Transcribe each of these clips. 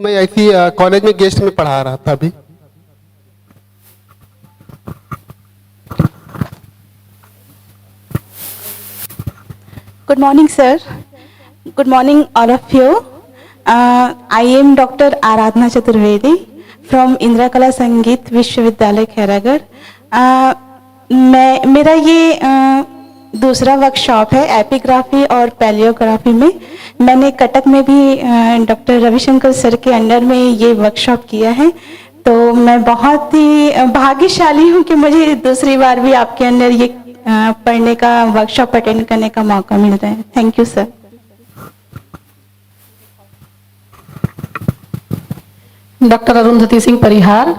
मैं ऐसी कॉलेज में गेस्ट में पढ़ा रहा था अभी। Good morning, sir. Good morning, all of you. I am Dr. Aradhana Chaturvedi from Indra Kala संगीत विश्वविद्यालय खैरागढ़। मेरा ये दूसरा वर्कशॉप है एपिग्राफी और पैलियोग्राफी में। मैंने कटक में भी डॉक्टर रविशंकर सर के अंडर में ये वर्कशॉप किया है, तो मैं बहुत ही भाग्यशाली हूँ कि मुझे दूसरी बार भी आपके अंदर ये पढ़ने का वर्कशॉप अटेंड करने का मौका मिल रहा है। Thank you sir. Doctor Arundhati Singh Parihar,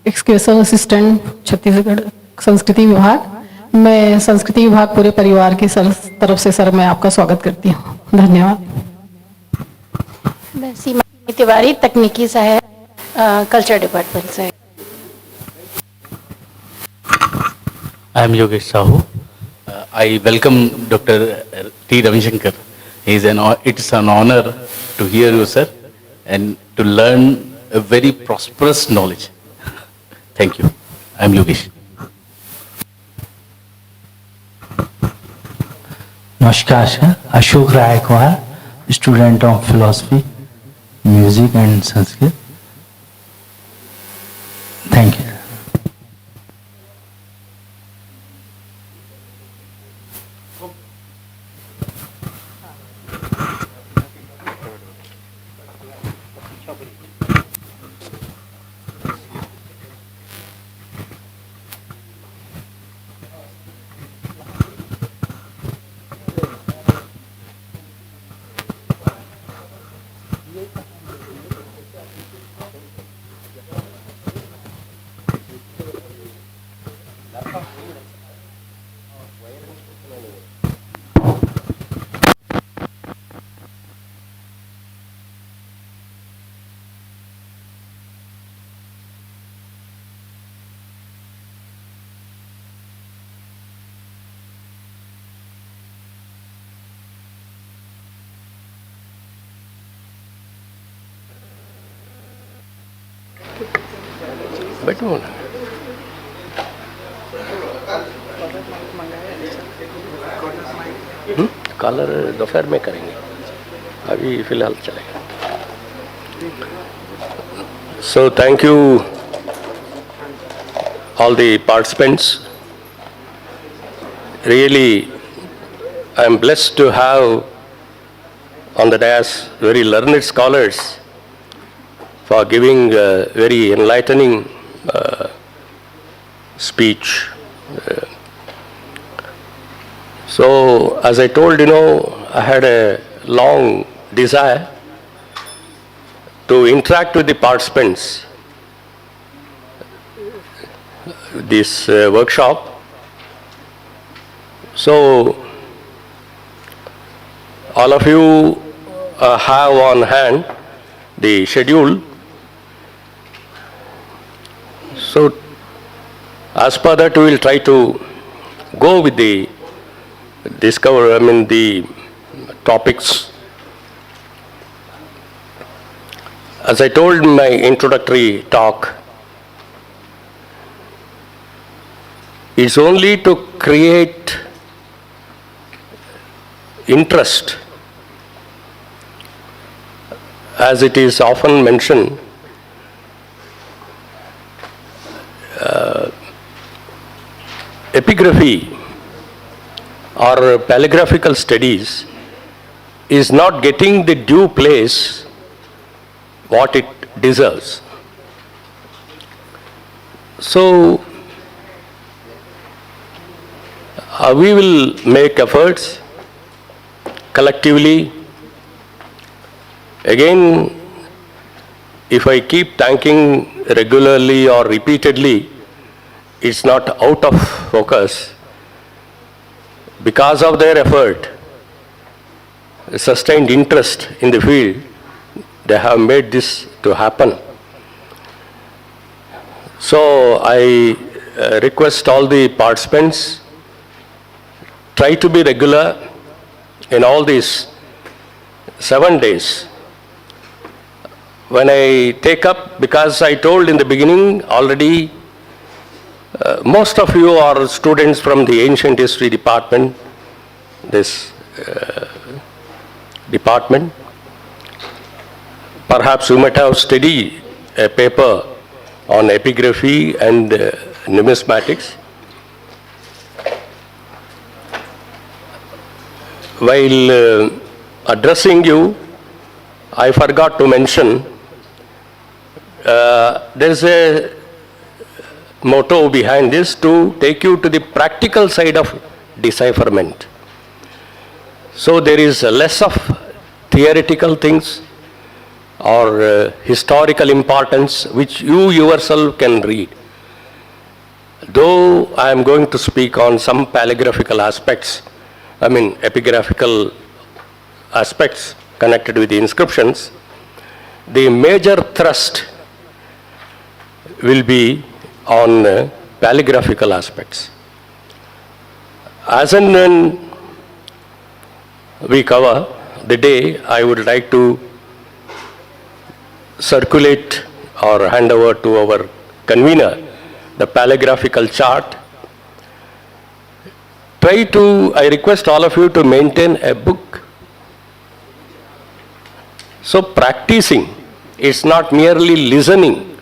execution assistant Chhattisgarh संस्कृति विभाग। मैं संस्कृति विभाग पूरे परिवार की तरफ से सर मैं आपका स्वागत करती हूँ। धन्यवाद। मैं सीमा तिवारी, तकनीकी सहायक, कल्चर डिपार्टमेंट से। I am Yogesh Sahu. I welcome Dr. T. Ravishankar. It's an honor to hear you, sir, and to learn a very prosperous knowledge. Thank you. I am Yogesh. नमस्कार sir, Ashok Raikwar, student of philosophy, music and Sanskrit. Thank you. बैठो ना। Colour दोपहर में करेंगे, अभी फिलहाल चलेगा। So thank you all the participants. Really, I am blessed to have on the dais very learned scholars for giving very enlightening speech. So, as I told, I had a long desire to interact with the participants this workshop. So, all of you have on hand the schedule. So, as per that, we will try to go with the the topics. As I told in my introductory talk, it's only to create interest, as it is often mentioned. Epigraphy or paleographical studies is not getting the due place what it deserves. So, we will make efforts collectively. Again, if I keep thanking regularly or repeatedly, it's not out of focus. Because of their effort, sustained interest in the field, they have made this to happen. So I request all the participants, try to be regular in all these 7 days. when I take up, because I told in the beginning already, most of you are students from the ancient history department, this department. Perhaps you might have studied a paper on epigraphy and numismatics. While addressing you, I forgot to mention there is a motto behind this to take you to the practical side of decipherment. So there is less of theoretical things or historical importance which you yourself can read. Though I am going to speak on some paleographical aspects, epigraphical aspects connected with the inscriptions, the major thrust will be on paleographical aspects. As and when we cover the day, I would like to circulate or hand over to our convener the paleographical chart. I request all of you to maintain a book. So practicing is not merely listening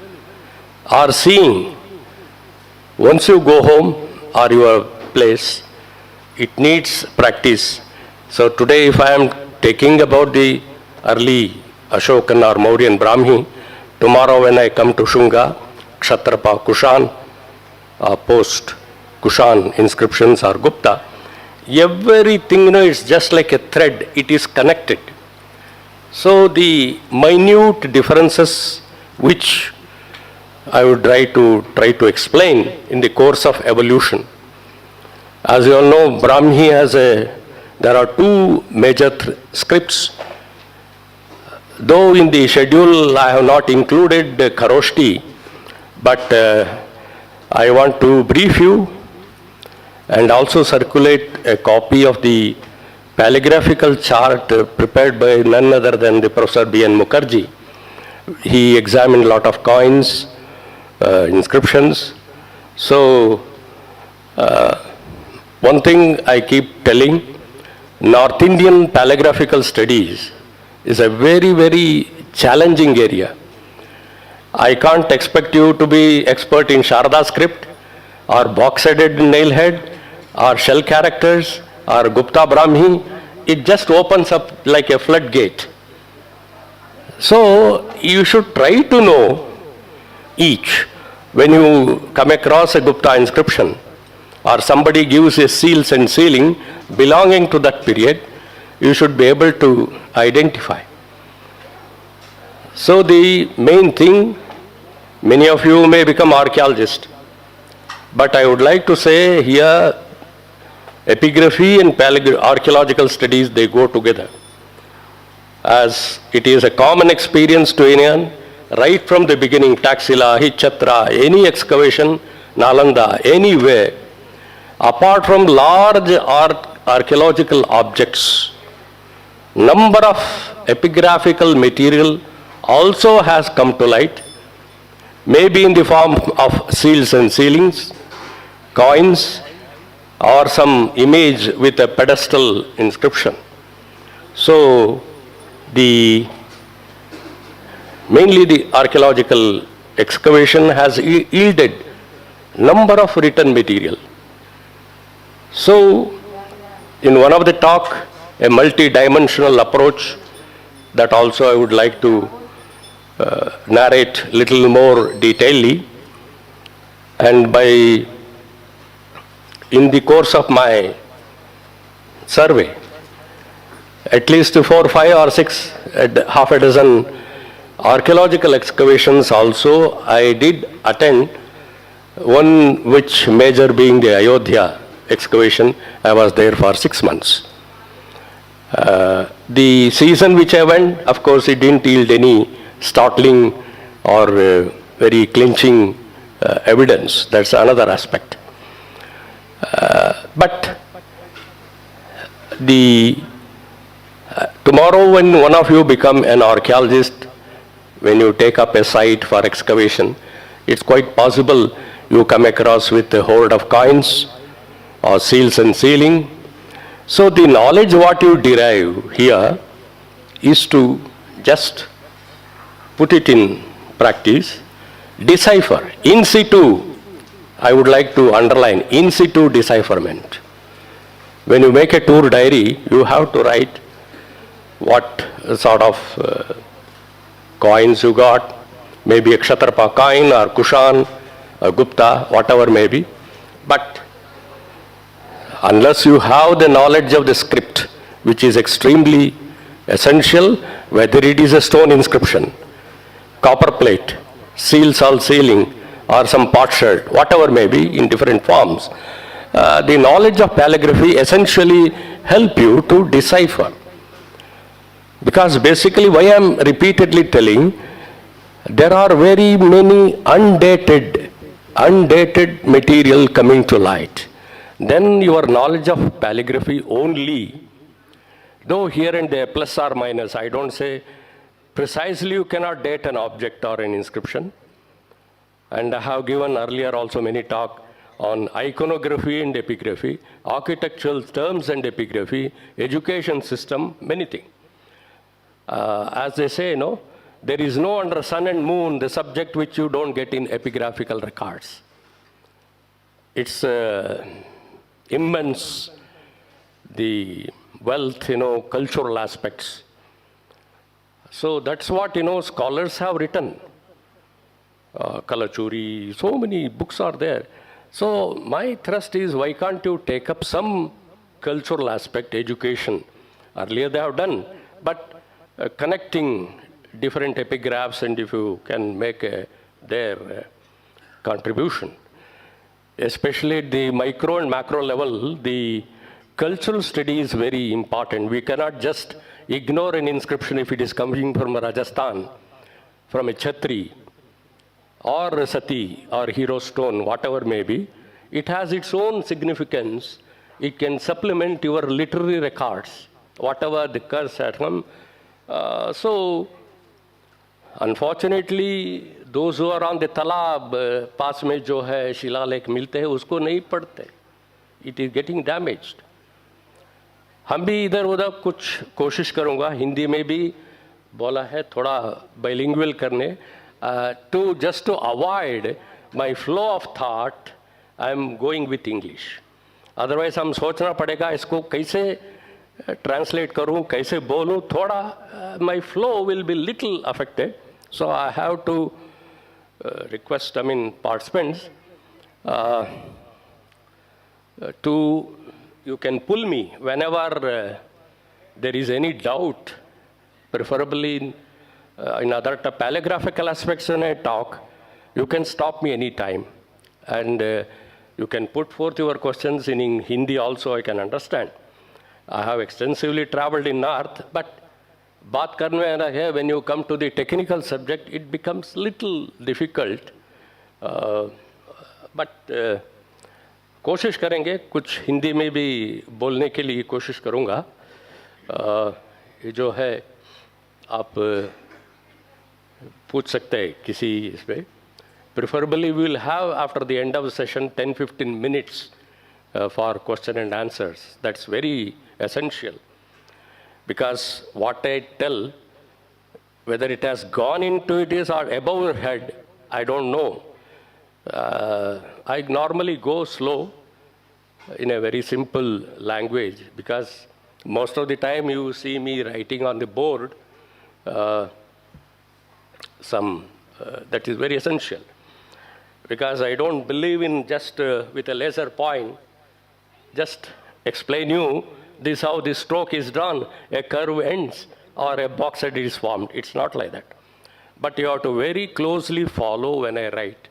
or seeing. Once you go home or your place, it needs practice. So today if I am taking about the early Ashokan or Mauryan Brahmi, tomorrow when I come to Shunga, Kshatrapa, Kushan, post Kushan inscriptions or Gupta, everything is just like a thread, it is connected. So the minute differences which I would try to explain in the course of evolution. As you all know, Brahmi there are two major scripts. Though in the schedule I have not included Kharoshti, but I want to brief you and also circulate a copy of the paleographical chart prepared by none other than the Professor B.N. Mukherjee. He examined a lot of coins, inscriptions. So, one thing I keep telling, North Indian paleographical studies is a very, very challenging area. I can't expect you to be expert in Sharda script or box-headed nail-head or shell characters or Gupta Brahmi. It just opens up like a floodgate. So you should try to know each. When you come across a Gupta inscription or somebody gives a seals and sealing belonging to that period, you should be able to identify. So the main thing, many of you may become archaeologists, but I would like to say here, epigraphy and archaeological studies, they go together. As it is a common experience to anyone, right from the beginning, Taxila, Hichatra, any excavation, Nalanda, anywhere, apart from large archaeological objects, number of epigraphical material also has come to light, maybe in the form of seals and sealings, coins, or some image with a pedestal inscription. So, mainly the archaeological excavation has yielded number of written material. So, in one of the talk, a multi-dimensional approach, that also I would like to narrate little more detailedly, and in the course of my survey, at least 4, 5 or 6, half a dozen archaeological excavations also I did attend, one which major being the Ayodhya excavation. I was there for 6 months. The season which I went, of course, it didn't yield any startling or very clinching evidence. That's another aspect. But tomorrow when one of you become an archaeologist, when you take up a site for excavation, it's quite possible you come across with a hoard of coins or seals and sealing. So the knowledge what you derive here is to just put it in practice, decipher, in situ. I would like to underline, in situ decipherment. When you make a tour diary, you have to write what sort of coins you got, maybe a Kshatrapa coin or Kushan, or Gupta, whatever may be. But unless you have the knowledge of the script, which is extremely essential, whether it is a stone inscription, copper plate, seals all sealing, or some potsherd, whatever may be in different forms, the knowledge of paleography essentially help you to decipher. Because basically why I am repeatedly telling, there are very many undated material coming to light. Then your knowledge of paleography only, though here and there plus or minus, I don't say precisely you cannot date an object or an inscription. And I have given earlier also many talk on iconography and epigraphy, architectural terms and epigraphy, education system, many things. As they say, there is no under sun and moon the subject which you don't get in epigraphical records. It's immense, the wealth, cultural aspects. So that's what, scholars have written. Kalachuri, so many books are there. So my thrust is, why can't you take up some cultural aspect, education? Earlier they have done, but connecting different epigraphs, and if you can make their contribution, especially at the micro and macro level, the cultural study is very important. We cannot just ignore an inscription if it is coming from Rajasthan, from a Chhatri, or Sati, or hero stone, whatever may be. It has its own significance. It can supplement your literary records, whatever the curse at home. So, unfortunately, those who are on the talab, पास में जो है शिलालेख मिलते हैं, उसको नहीं पढ़ते. It is getting damaged. हम भी इधर उधर कुछ कोशिश करूँगा, हिंदी में भी बोला है, थोड़ा bilingual करने, to just to avoid my flow of thought, I am going with English. Otherwise हम सोचना पड़ेगा इसको कैसे translate करूँ, कैसे बोलूँ, थोड़ा my flow will be little affected. So I have to request, participants, you can pull me whenever there is any doubt, preferably in other paleographical aspects when I talk. You can stop me anytime, and you can put forth your questions in Hindi also, I can understand. I have extensively traveled in North, but बात करने वाला है, when you come to the technical subject, it becomes little difficult. But कोशिश करेंगे, कुछ हिंदी में भी बोलने के लिए कोशिश करूँगा. ये जो है आप पूछ सकते हैं किसी इस पे. Preferably we will have after the end of the session 10-15 minutes for question and answers. That's very essential. Because what I tell, whether it has gone into it is or above your head, I don't know. I normally go slow in a very simple language, because most of the time you see me writing on the board that is very essential. Because I don't believe in just with a laser point, just explain you this how this stroke is done, a curve ends, or a box head is formed. It's not like that. But you have to very closely follow when I write.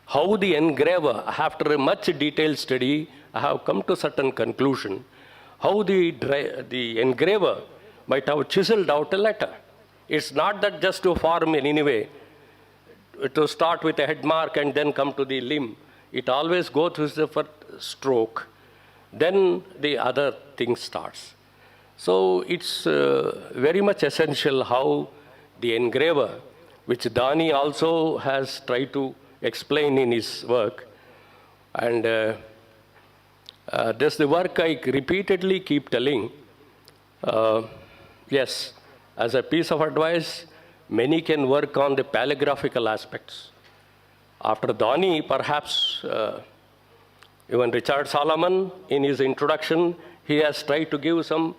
How the engraver, after a much detailed study, I have come to certain conclusion, how the engraver might have chiseled out a letter. It's not that just to form in any way, to start with a head mark and then come to the limb. It always goes through the first stroke. Then the other thing starts. So it's very much essential how the engraver which Dani also has tried to explain in his work. And this is the work I repeatedly keep telling. Yes, as a piece of advice, many can work on the paleographical aspects. After Dani, perhaps even Richard Solomon, in his introduction, he has tried to give some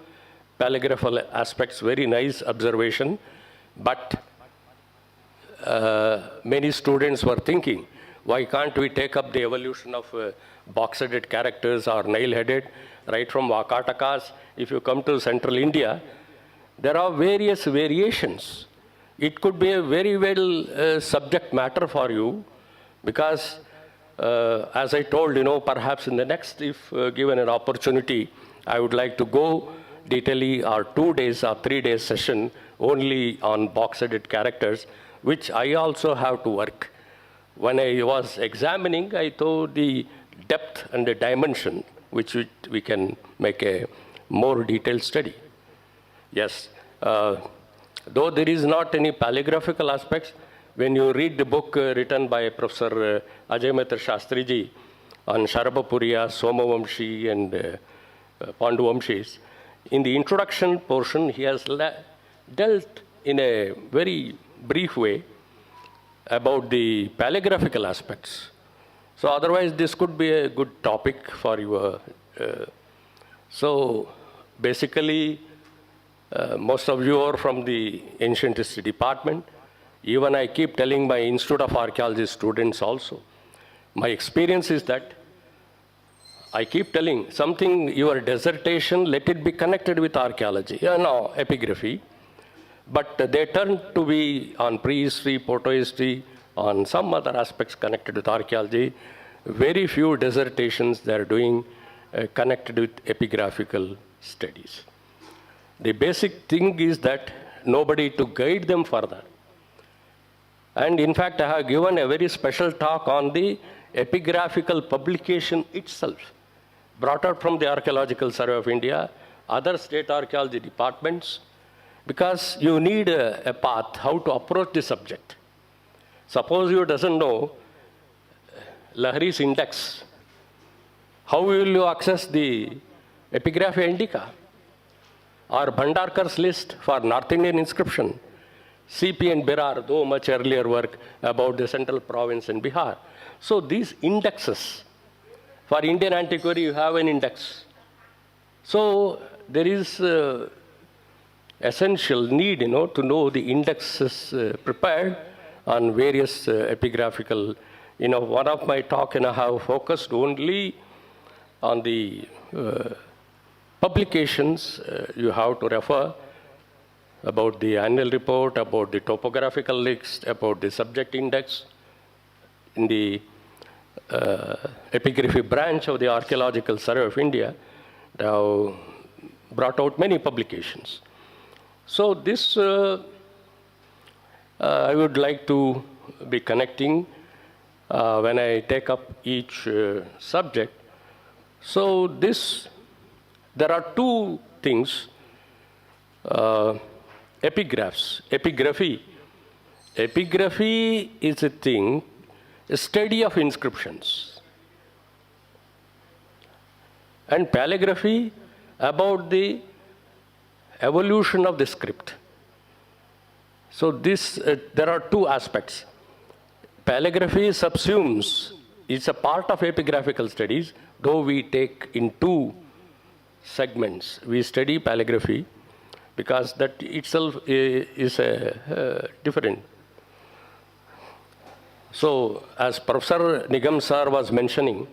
paleographical aspects, very nice observation. But many students were thinking, why can't we take up the evolution of box-headed characters or nail-headed, right from Vakatakas? If you come to central India, there are various variations. It could be a very well subject matter for you, because as I told, perhaps in the next, if given an opportunity, I would like to go detailing our 2 days or 3 days session only on box-headed characters, which I also have to work. When I was examining, I thought the depth and the dimension, which we can make a more detailed study. Yes, though there is not any paleographical aspects, when you read the book written by Professor Ajay Mehta Shastriji on Sharabapuriya, Somavamshi and Panduvamshis, in the introduction portion, he has dealt in a very brief way about the paleographical aspects. So otherwise, this could be a good topic for you. So basically, most of you are from the Ancient History Department. Even I keep telling my Institute of Archaeology students also. My experience is that I keep telling something, your dissertation, let it be connected with archaeology, epigraphy. But they turn to be on prehistory, protohistory, on some other aspects connected with archaeology. Very few dissertations they are doing connected with epigraphical studies. The basic thing is that nobody to guide them further. And in fact, I have given a very special talk on the epigraphical publication itself, brought out from the Archaeological Survey of India, other state archaeology departments, because you need a path how to approach the subject. Suppose you doesn't know Lahiri's index, how will you access the Epigraphia Indica or Bhandarkar's list for North Indian inscription? C.P. and Birar, though much earlier work about the central province in Bihar. So these indexes, for Indian antiquary you have an index. So there is essential need, to know the indexes prepared on various epigraphical, one of my talk, I have focused only on the publications you have to refer about the annual report, about the topographical list, about the subject index in the epigraphy branch of the Archaeological Survey of India. They have brought out many publications. So this I would like to be connecting when I take up each subject. So there are two things, epigraphs, epigraphy. Epigraphy is a study of inscriptions. And paleography about the evolution of the script. So there are two aspects. Paleography subsumes, it's a part of epigraphical studies, though we take in two segments. We study paleography because that itself is different. So as Professor Nigam sir was mentioning,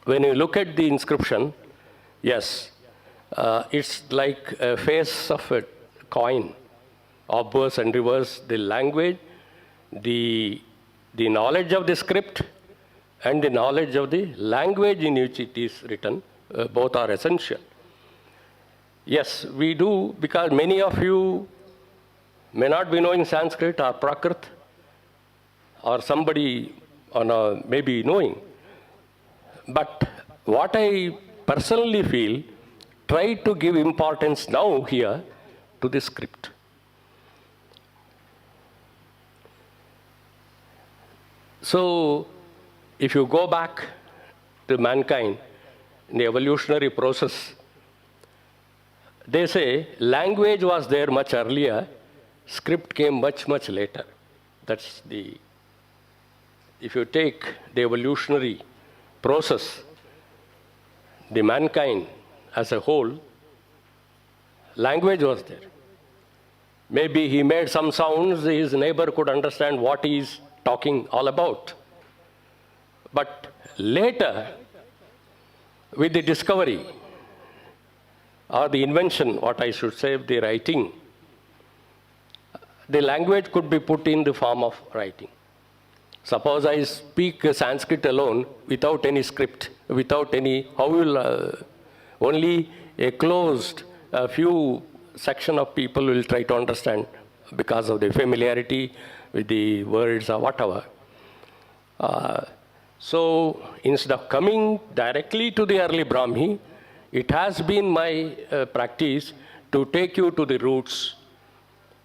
when you look at the inscription, yes, it's like a face of a coin, obverse and reverse, the language, the knowledge of the script, and the knowledge of the language in which it is written, both are essential. Yes, we do, because many of you may not be knowing Sanskrit or Prakrit, or somebody may be knowing. But what I personally feel, try to give importance now here to the script. So, if you go back to mankind in the evolutionary process, they say language was there much earlier, script came much, much later. That's the, if you take the evolutionary process, the mankind as a whole, language was there. Maybe he made some sounds, his neighbor could understand what he is talking all about. But later, with the discovery, or the invention, what I should say, the writing, the language could be put in the form of writing. Suppose I speak Sanskrit alone without any script, without any, how will only a closed, a few section of people will try to understand because of the familiarity with the words or whatever. So instead of coming directly to the early Brahmi, it has been my practice to take you to the roots,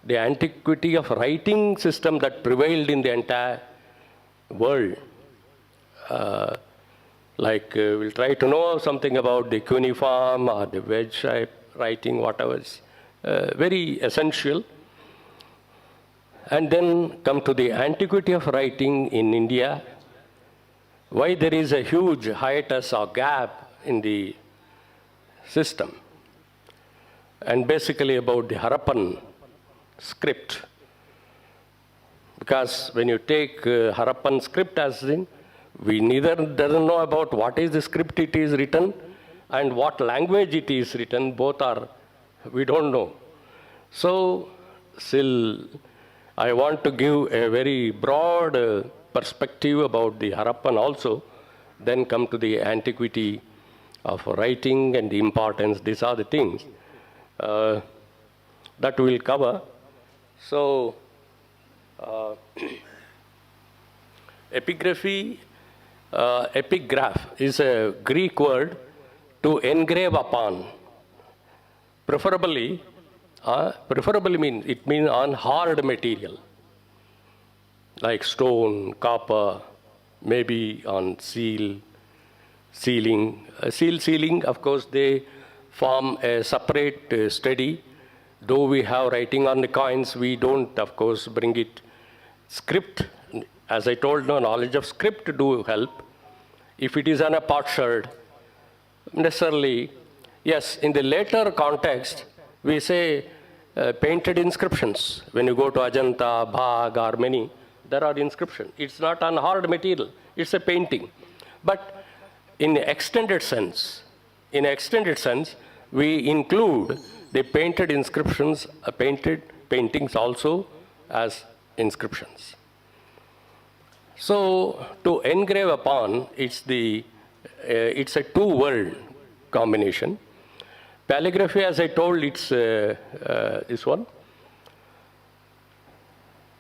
the antiquity of writing system that prevailed in the entire world. We'll try to know something about the cuneiform or the wedge writing, whatever is very essential. And then come to the antiquity of writing in India, why there is a huge hiatus or gap in the system, and basically about the Harappan script. Because when you take Harappan script as in, we neither doesn't know about what is the script it is written and what language it is written, both are, we don't know. So, still, I want to give a very broad perspective about the Harappan also, then come to the antiquity of writing and the importance. These are the things that we will cover. So, epigraphy, epigraph is a Greek word to engrave upon. Preferably means, it means on hard material, like stone, copper, maybe on sealing. Sealing, of course, they form a separate study. Though we have writing on the coins, we don't, of course, bring it. Script, as I told, no knowledge of script do help. If it is on a potsherd, necessarily, yes, in the later context, we say painted inscriptions. When you go to Ajanta, Bhag, or many, there are inscriptions. It's not on hard material, it's a painting. But in extended sense, we include the painted inscriptions, painted paintings also as inscriptions. So to engrave upon, it's a two-word combination. Calligraphy, as I told, it's this one.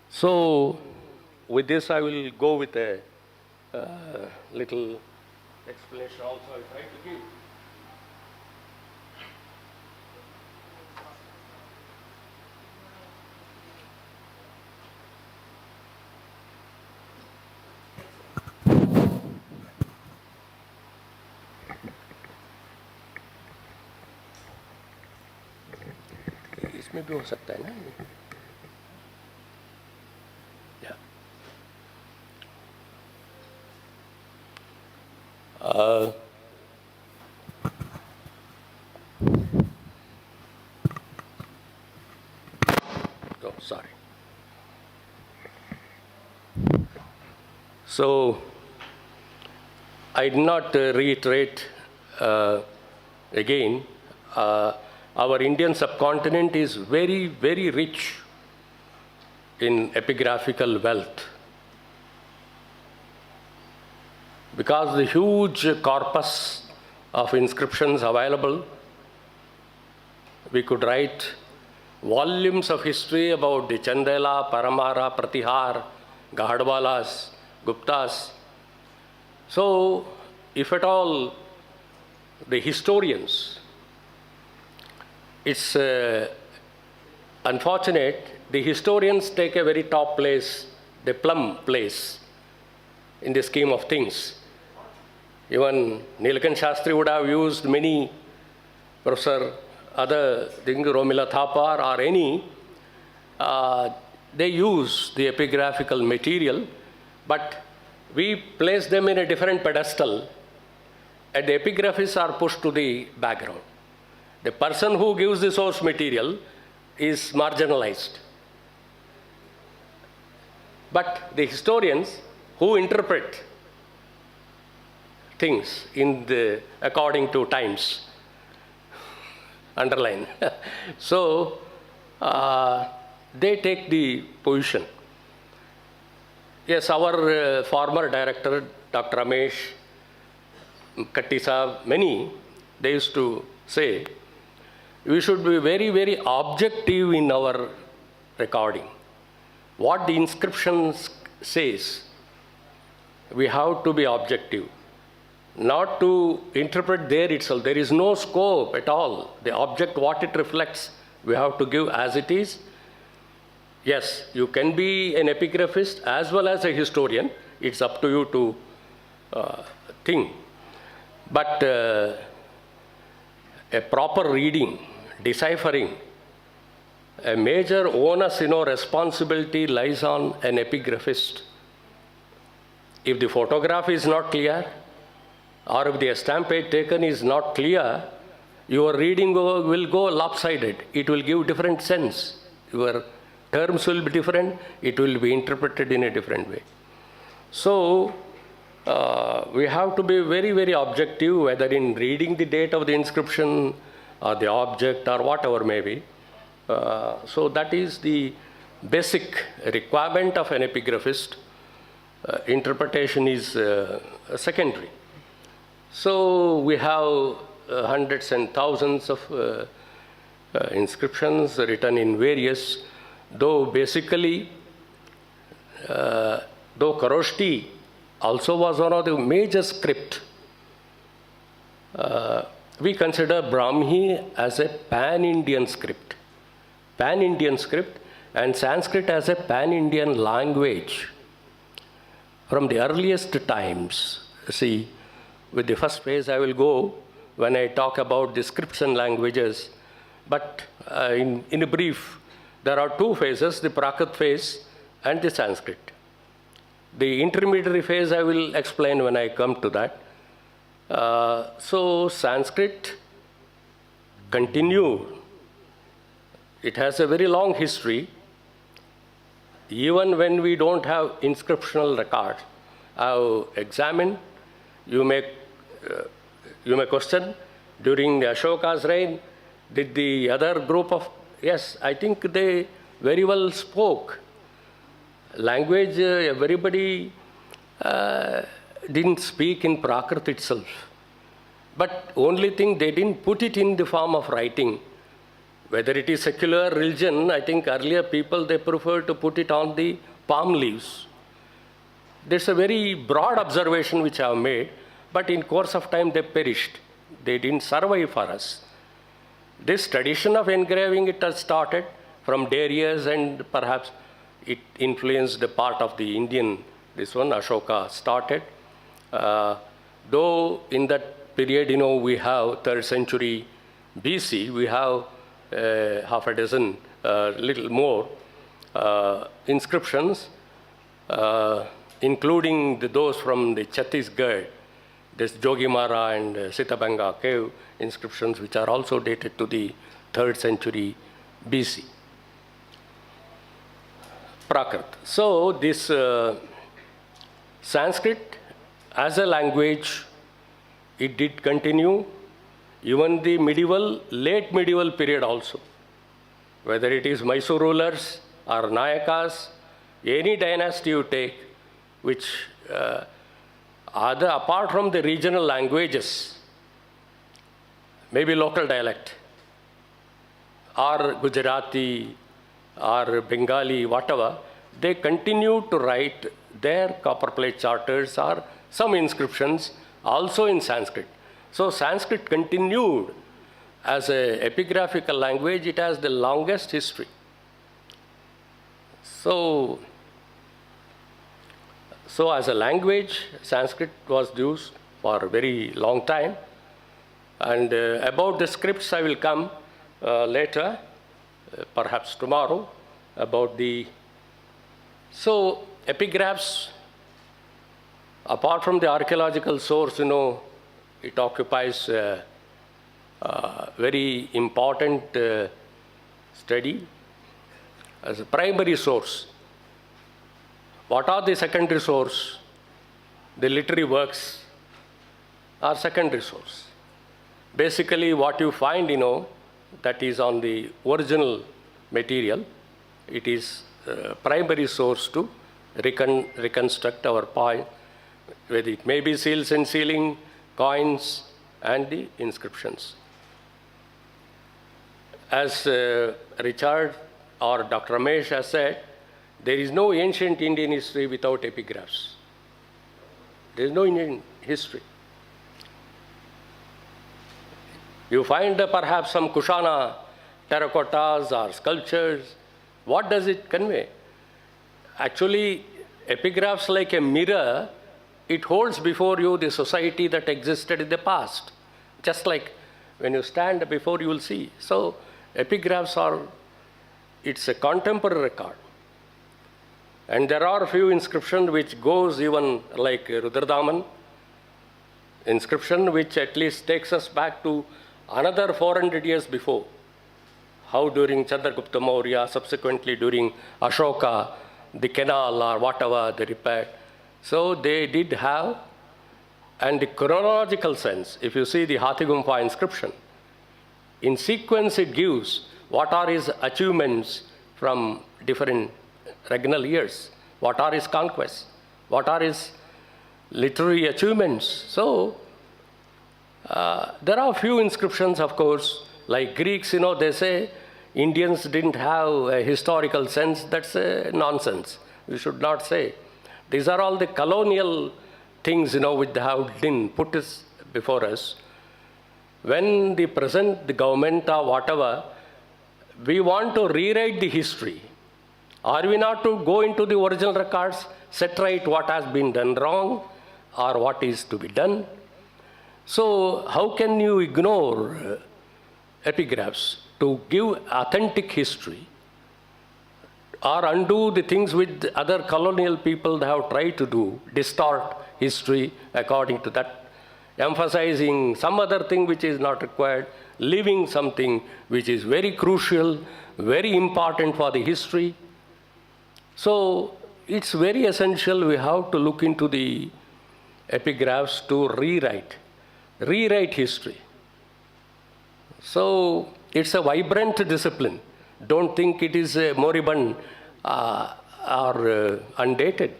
So with this, I will go with a little explanation also I'll try to give. इसमें भी हो सकता है ना या oh, sorry. So I did not reiterate again. Our Indian subcontinent is very, very rich in epigraphical wealth. Because the huge corpus of inscriptions available, we could write volumes of history about the Chandela, Paramara, Pratihar, Gahadwalas, Guptas. So, if at all the historians, it's unfortunate, the historians take a very top place, the plum place, in the scheme of things. Even Nilakant Shastri would have used many, Professor other things, Romila Thapar or any, they use the epigraphical material, but we place them in a different pedestal, and the epigraphists are pushed to the background. The person who gives the source material is marginalized. But the historians who interpret things according to times, underline. So, they take the position. Yes, our former director, Dr. Ramesh Katti Sahab, many, they used to say, we should be very, very objective in our recording. What the inscription says, we have to be objective. Not to interpret there itself. There is no scope at all. The object, what it reflects, we have to give as it is. Yes, you can be an epigraphist as well as a historian. It's up to you to think. But a proper reading, deciphering, a major onus, responsibility lies on an epigraphist. If the photograph is not clear, or if the estampade taken is not clear, your reading will go lopsided. It will give different sense. Your terms will be different. It will be interpreted in a different way. So, we have to be very, very objective, whether in reading the date of the inscription or the object or whatever may be. So that is the basic requirement of an epigraphist. Interpretation is secondary. So we have hundreds and thousands of inscriptions written in various, though basically, though Kharoshti also was one of the major script. We consider Brahmi as a pan-Indian script. Pan-Indian script, and Sanskrit as a pan-Indian language. From the earliest times, see, with the first phase I will go when I talk about the scripts and languages, but in a brief, there are two phases, the Prakrit phase and the Sanskrit. The intermediary phase I will explain when I come to that. So Sanskrit continued. It has a very long history. Even when we don't have inscriptional record, I've examined. You may question, during the Ashoka's reign, did the other group of, yes, I think they very well spoke. Language, everybody didn't speak in Prakrit itself. But only thing, they didn't put it in the form of writing. Whether it is secular religion, I think earlier people, they prefer to put it on the palm leaves. There's a very broad observation which I have made, but in course of time they perished. They didn't survive for us. This tradition of engraving, it has started from Darius, and perhaps it influenced the part of the Indian, this one, Ashoka started. Though in that period, we have 3rd century BC, we have half a dozen, little more inscriptions, including those from the Chhattisgarh, this Jogimara and Sitabanga cave inscriptions, which are also dated to the 3rd century BC. Prakrit. So this Sanskrit as a language, it did continue even the late medieval period also. Whether it is Mysore rulers or Nayakas, any dynasty you take, which apart from the regional languages, maybe local dialect, or Gujarati, or Bengali, whatever, they continue to write their copperplate charters or some inscriptions also in Sanskrit. So Sanskrit continued as an epigraphical language. It has the longest history. So So as a language, Sanskrit was used for a very long time. And about the scripts I will come later, perhaps tomorrow, about the... So epigraphs, apart from the archaeological source, it occupies a very important study as a primary source. What are the secondary source? The literary works are secondary source. Basically, what you find, that is on the original material, it is primary source to reconstruct our point, whether it may be seals and sealing, coins, and the inscriptions. As Richard or Dr. Ramesh has said, there is no ancient Indian history without epigraphs. There is no Indian history. You find perhaps some Kushana terracottas or sculptures. What does it convey? Actually, epigraphs like a mirror, it holds before you the society that existed in the past. Just like when you stand before, you will see. So epigraphs it's a contemporary record. And there are a few inscriptions which goes even like Rudradaman inscription, which at least takes us back to another 400 years before. How during Chandragupta Maurya, subsequently during Ashoka, the canal or whatever they repaired. So they did have, and the chronological sense, if you see the Hathigumpa inscription, in sequence it gives what are his achievements from different regnal years, what are his conquests, what are his literary achievements. So there are a few inscriptions, of course, like Greeks, they say Indians didn't have a historical sense. That's nonsense. We should not say. These are all the colonial things, which they have been put before us. When the government or whatever, we want to rewrite the history. Are we not to go into the original records, set right what has been done wrong or what is to be done? So how can you ignore epigraphs to give authentic history or undo the things which other colonial people have tried to do, distort history according to that, emphasizing some other thing which is not required, leaving something which is very crucial, very important for the history. So it's very essential we have to look into the epigraphs to rewrite history. So it's a vibrant discipline. Don't think it is moribund or undated.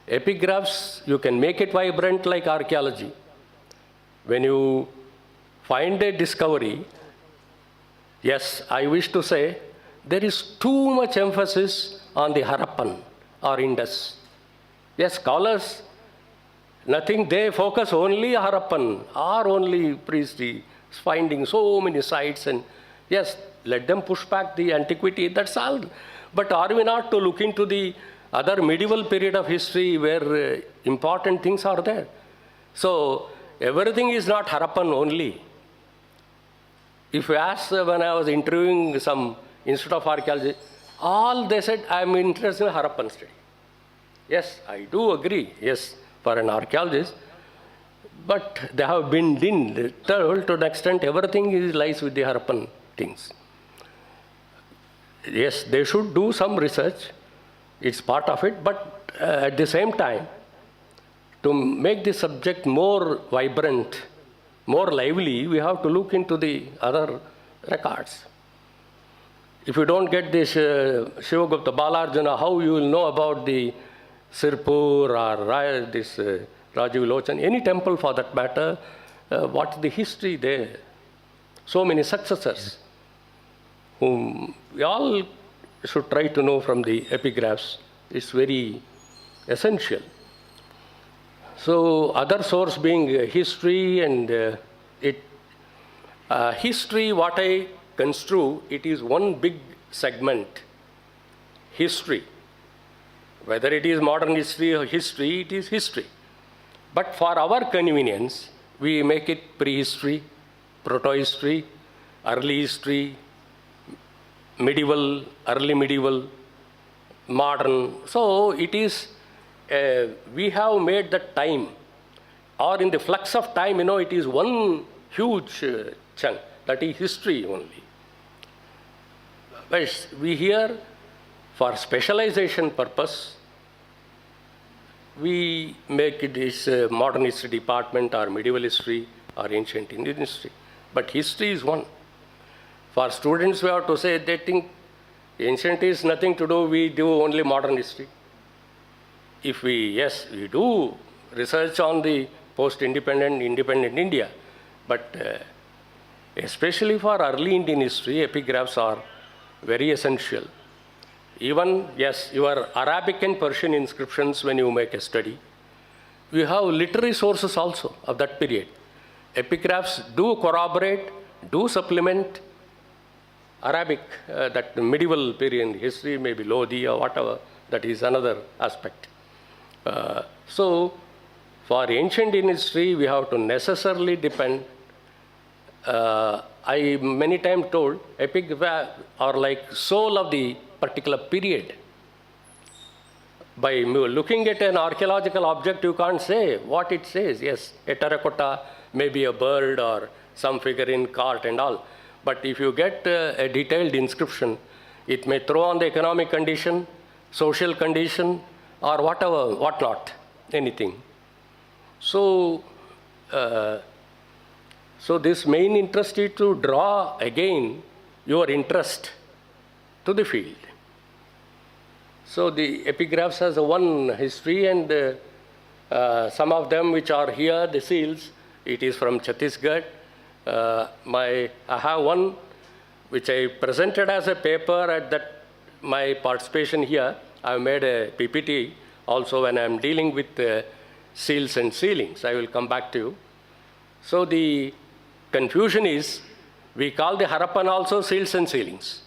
Epigraphs, you can make it vibrant like archaeology. When you find a discovery, yes, I wish to say, there is too much emphasis on the Harappan or Indus. Yes, scholars, nothing, they focus only Harappan or only priestry, finding so many sites, and yes, let them push back the antiquity, that's all. But are we not to look into the other medieval period of history where important things are there? So everything is not Harappan only. If you ask, when I was interviewing some Institute of Archaeology, all they said, I am interested in Harappan study. Yes, I do agree, yes, for an archaeologist, but they have been told to an extent everything lies with the Harappan things. Yes, they should do some research, it's part of it, but at the same time, to make the subject more vibrant, more lively, we have to look into the other records. If you don't get this Shivagupta Balarjuna, how you will know about the Sirpur or this Rajiv Lochan, any temple for that matter, what's the history there? So many successors whom we all should try to know from the epigraphs. It's very essential. So other source being history, and history, what I construe, it is one big segment, history. Whether it is modern history or history, it is history. But for our convenience, we make it prehistory, proto-history, early history, medieval, early medieval, modern. So it is, we have made the time, or in the flux of time, it is one huge chunk, that is history only. But we here, for specialization purpose, we make it this modern history department or medieval history or ancient Indian history. But history is one. For students, we have to say they think ancient is nothing to do, we do only modern history. If we do research on the post-independent, independent India, but especially for early Indian history, epigraphs are very essential. Even, your Arabic and Persian inscriptions, when you make a study, you have literary sources also of that period. Epigraphs do corroborate, do supplement Arabic, that medieval period history, maybe Lodi or whatever, that is another aspect. So, for ancient Indian history, we have to necessarily depend. I many times told, epigraphs are like soul of the particular period. By looking at an archaeological object, you can't say what it says. Yes, a terracotta, maybe a bird or some figure in cart and all. But if you get a detailed inscription, it may throw on the economic condition, social condition, or whatever, whatnot, anything. So, this main interest is to draw again your interest to the field. So the epigraphs has one history, and some of them which are here, the seals, it is from Chhattisgarh. I have one which I presented as a paper at that my participation here. I have made a PPT also when I am dealing with seals and sealings. I will come back to you. So the confusion is, we call the Harappan also seals and sealings.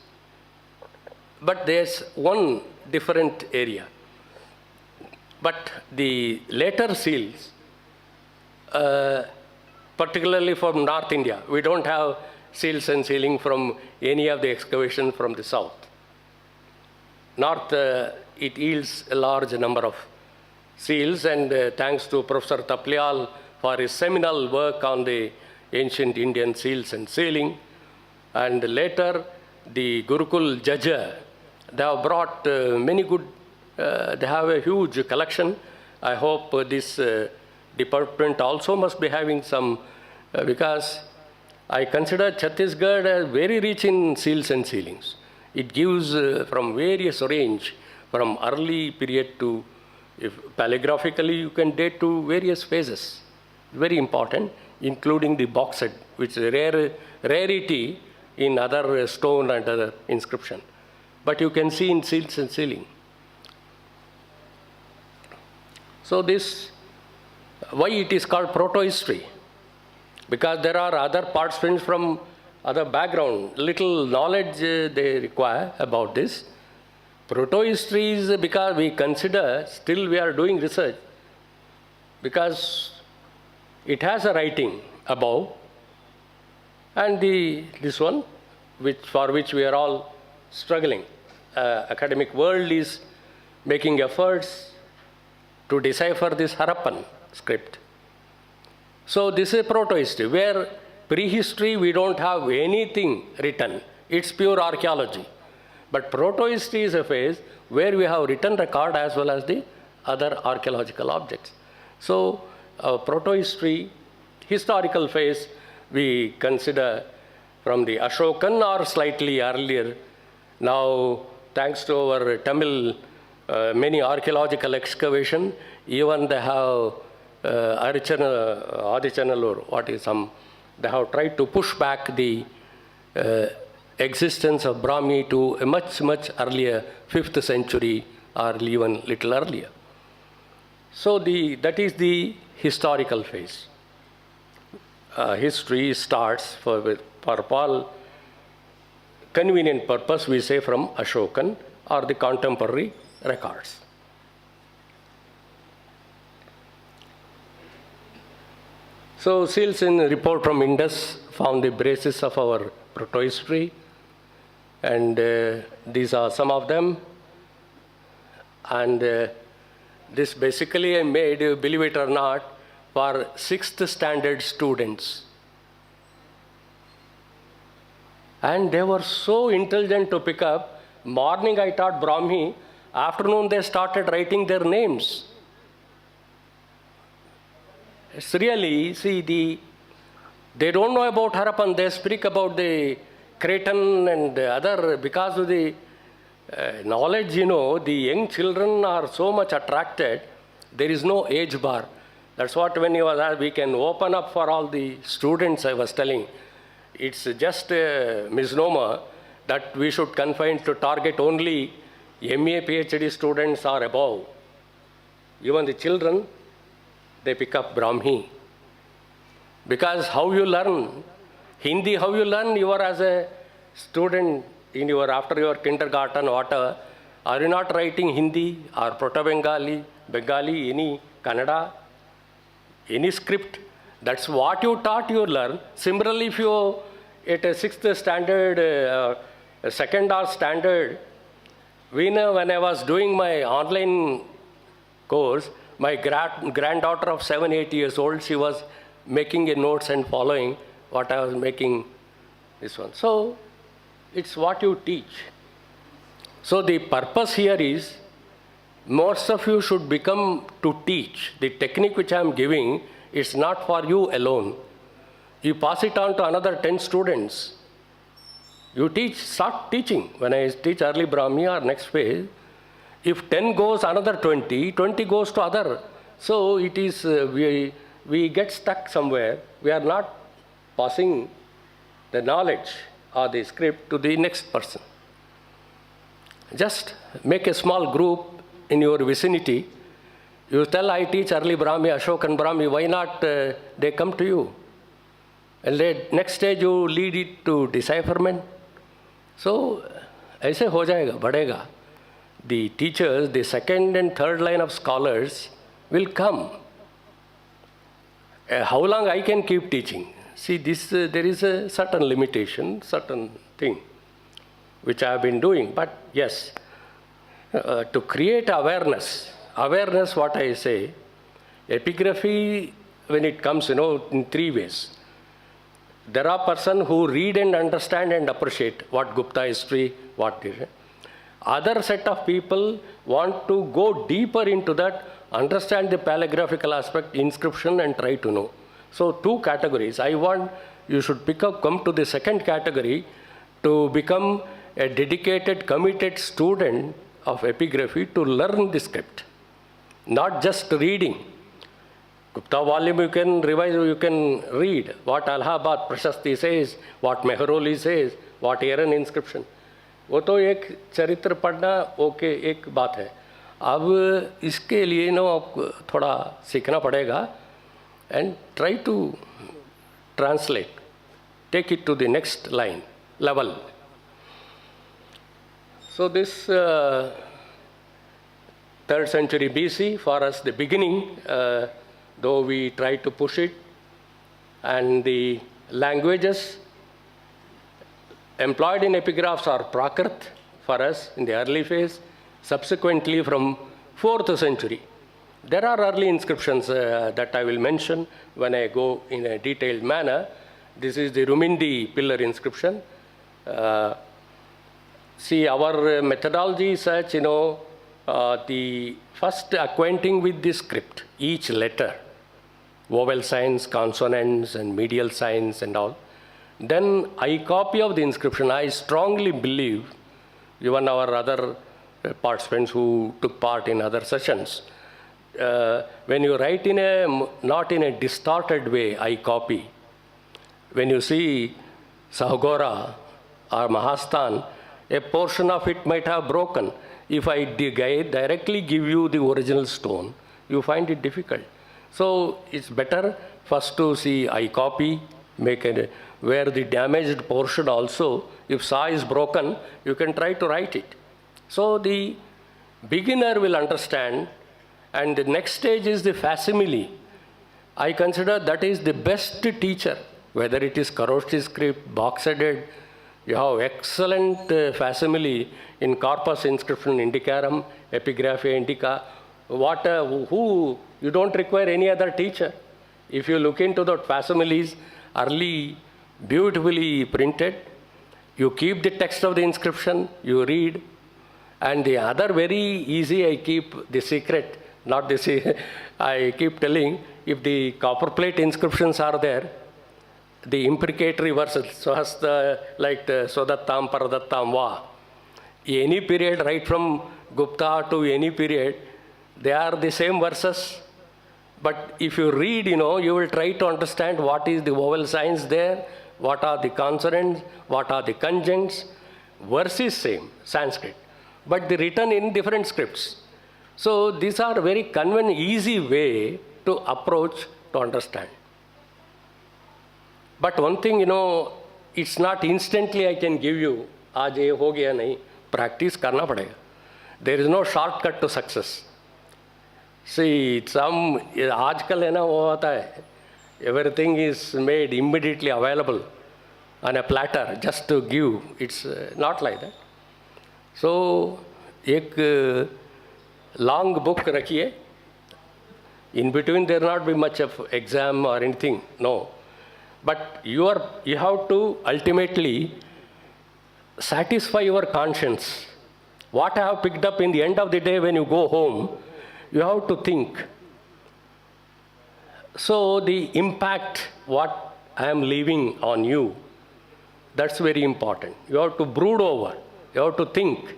But there's one different area. But the later seals, particularly from North India, we don't have seals and sealing from any of the excavations from the south. North, it yields a large number of seals, and thanks to Professor Taplial for his seminal work on the ancient Indian seals and sealing. And later, the Gurukul Jajja, they have brought many good, they have a huge collection. I hope this department also must be having some, because I consider Chhattisgarh as very rich in seals and sealings. It gives from various range, from early period to, if paleographically you can date to various phases. Very important, including the bauxite, which is a rarity in other stone and other inscription. But you can see in seals and sealing. So this, why it is called proto-history? Because there are other participants from other background, little knowledge they require about this. Proto-history is because we consider, still we are doing research, because it has a writing above, and this one, for which we are all struggling. Academic world is making efforts to decipher this Harappan script. So this is proto-history, where prehistory we don't have anything written. It's pure archaeology. But proto-history is a phase where we have written record as well as the other archaeological objects. So proto-history, historical phase, we consider from the Ashokan or slightly earlier. Now, thanks to our Tamil, many archaeological excavation, even they have Adichanallur, they have tried to push back the existence of Brahmi to a much, much earlier 5th century or even little earlier. So that is the historical phase. History starts for all convenient purpose, we say from Ashokan or the contemporary records. So Seals in report from Indus found the basis of our protohistory, and these are some of them. And this basically I made, believe it or not, for 6th standard students. And they were so intelligent to pick up. Morning I taught Brahmi, afternoon they started writing their names. It's really, see, they don't know about Harappan, they speak about the Cretan and the other, because of the knowledge, the young children are so much attracted, there is no age bar. That's what when you was asked, we can open up for all the students, I was telling. It's just a misnomer that we should confine to target only MA, PhD students or above. Even the children, they pick up Brahmi. Because how you learn Hindi, how you learn, you are as a student after your kindergarten, whatever, are you not writing Hindi or Proto-Bengali, Bengali, any Kannada, any script? That's what you taught, you learn. Similarly, if you at a 6th standard, second or standard, when I was doing my online course, my granddaughter of 7-8 years old, she was making a notes and following what I was making this one. So it's what you teach. So the purpose here is, most of you should become to teach. The technique which I am giving is not for you alone. You pass it on to another 10 students. You teach, start teaching. When I teach early Brahmi or next phase, if 10 goes, another 20 goes to other. So it is, we get stuck somewhere. We are not passing the knowledge or the script to the next person. Just make a small group in your vicinity. You tell, I teach early Brahmi, Ashokan Brahmi, why not they come to you? And next stage you lead it to decipherment. So, ऐसे हो जाएगा, बढ़ेगा. The teachers, the second and third line of scholars will come. How long I can keep teaching? See, there is a certain limitation, certain thing, which I have been doing. But yes, to create awareness, what I say, epigraphy, when it comes, in 3 ways. There are persons who read and understand and appreciate what Gupta history, what did. Other set of people want to go deeper into that, understand the paleographical aspect, inscription, and try to know. So 2 categories. I want you should come to the second category to become a dedicated, committed student of epigraphy to learn the script, not just reading. Gupta volume you can revise, you can read what Allahabad Prashasti says, what Mehroli says, what Aaron inscription. वो तो एक चरित्र पढ़ना okay एक बात है. अब इसके लिए आपको थोड़ा सीखना पड़ेगा and try to translate, take it to the next level. So this 3rd century BC for us the beginning, though we try to push it, and the languages employed in epigraphs are Prakrit for us in the early phase, subsequently from 4th century. There are early inscriptions that I will mention when I go in a detailed manner. This is the Rumindi pillar inscription. See, our methodology is such, the first acquainting with the script, each letter, vowel signs, consonants, and medial signs and all. Then I copy of the inscription. I strongly believe, even our other participants who took part in other sessions, when you write not in a distorted way, I copy. When you see Sahagora or Mahasthan, a portion of it might have broken. If I directly give you the original stone, you find it difficult. So it's better first to see I copy, where the damaged portion also, if Sa is broken, you can try to write it. So the beginner will understand, and the next stage is the facsimile. I consider that is the best teacher, whether it is Kharosthi script, box-headed. You have excellent facsimile in corpus inscription indicarum, epigraphia indica. Who you don't require any other teacher. If you look into the facsimiles, early, beautifully printed, you keep the text of the inscription, you read, and the other very easy, I keep the secret, not the I keep telling, if the copperplate inscriptions are there, the imprecatory verses, Swahasta, like the Swadattam, Paradattam, Va, any period, right from Gupta to any period, they are the same verses. But if you read, you will try to understand what is the vowel signs there, what are the consonants, what are the conjuncts. Verse is same, Sanskrit, but they written in different scripts. So these are very convenient, easy way to approach to understand. But one thing, it's not instantly I can give you, आज ये हो गया नहीं, practice करना पड़ेगा. There is no shortcut to success. See, आजकल है ना वो होता है, everything is made immediately available on a platter just to give. It's not like that. So, एक long book रखिए. In between there not be much of exam or anything, no. But you have to ultimately satisfy your conscience. What I have picked up in the end of the day when you go home, you have to think. So the impact what I am leaving on you, that's very important. You have to brood over, you have to think.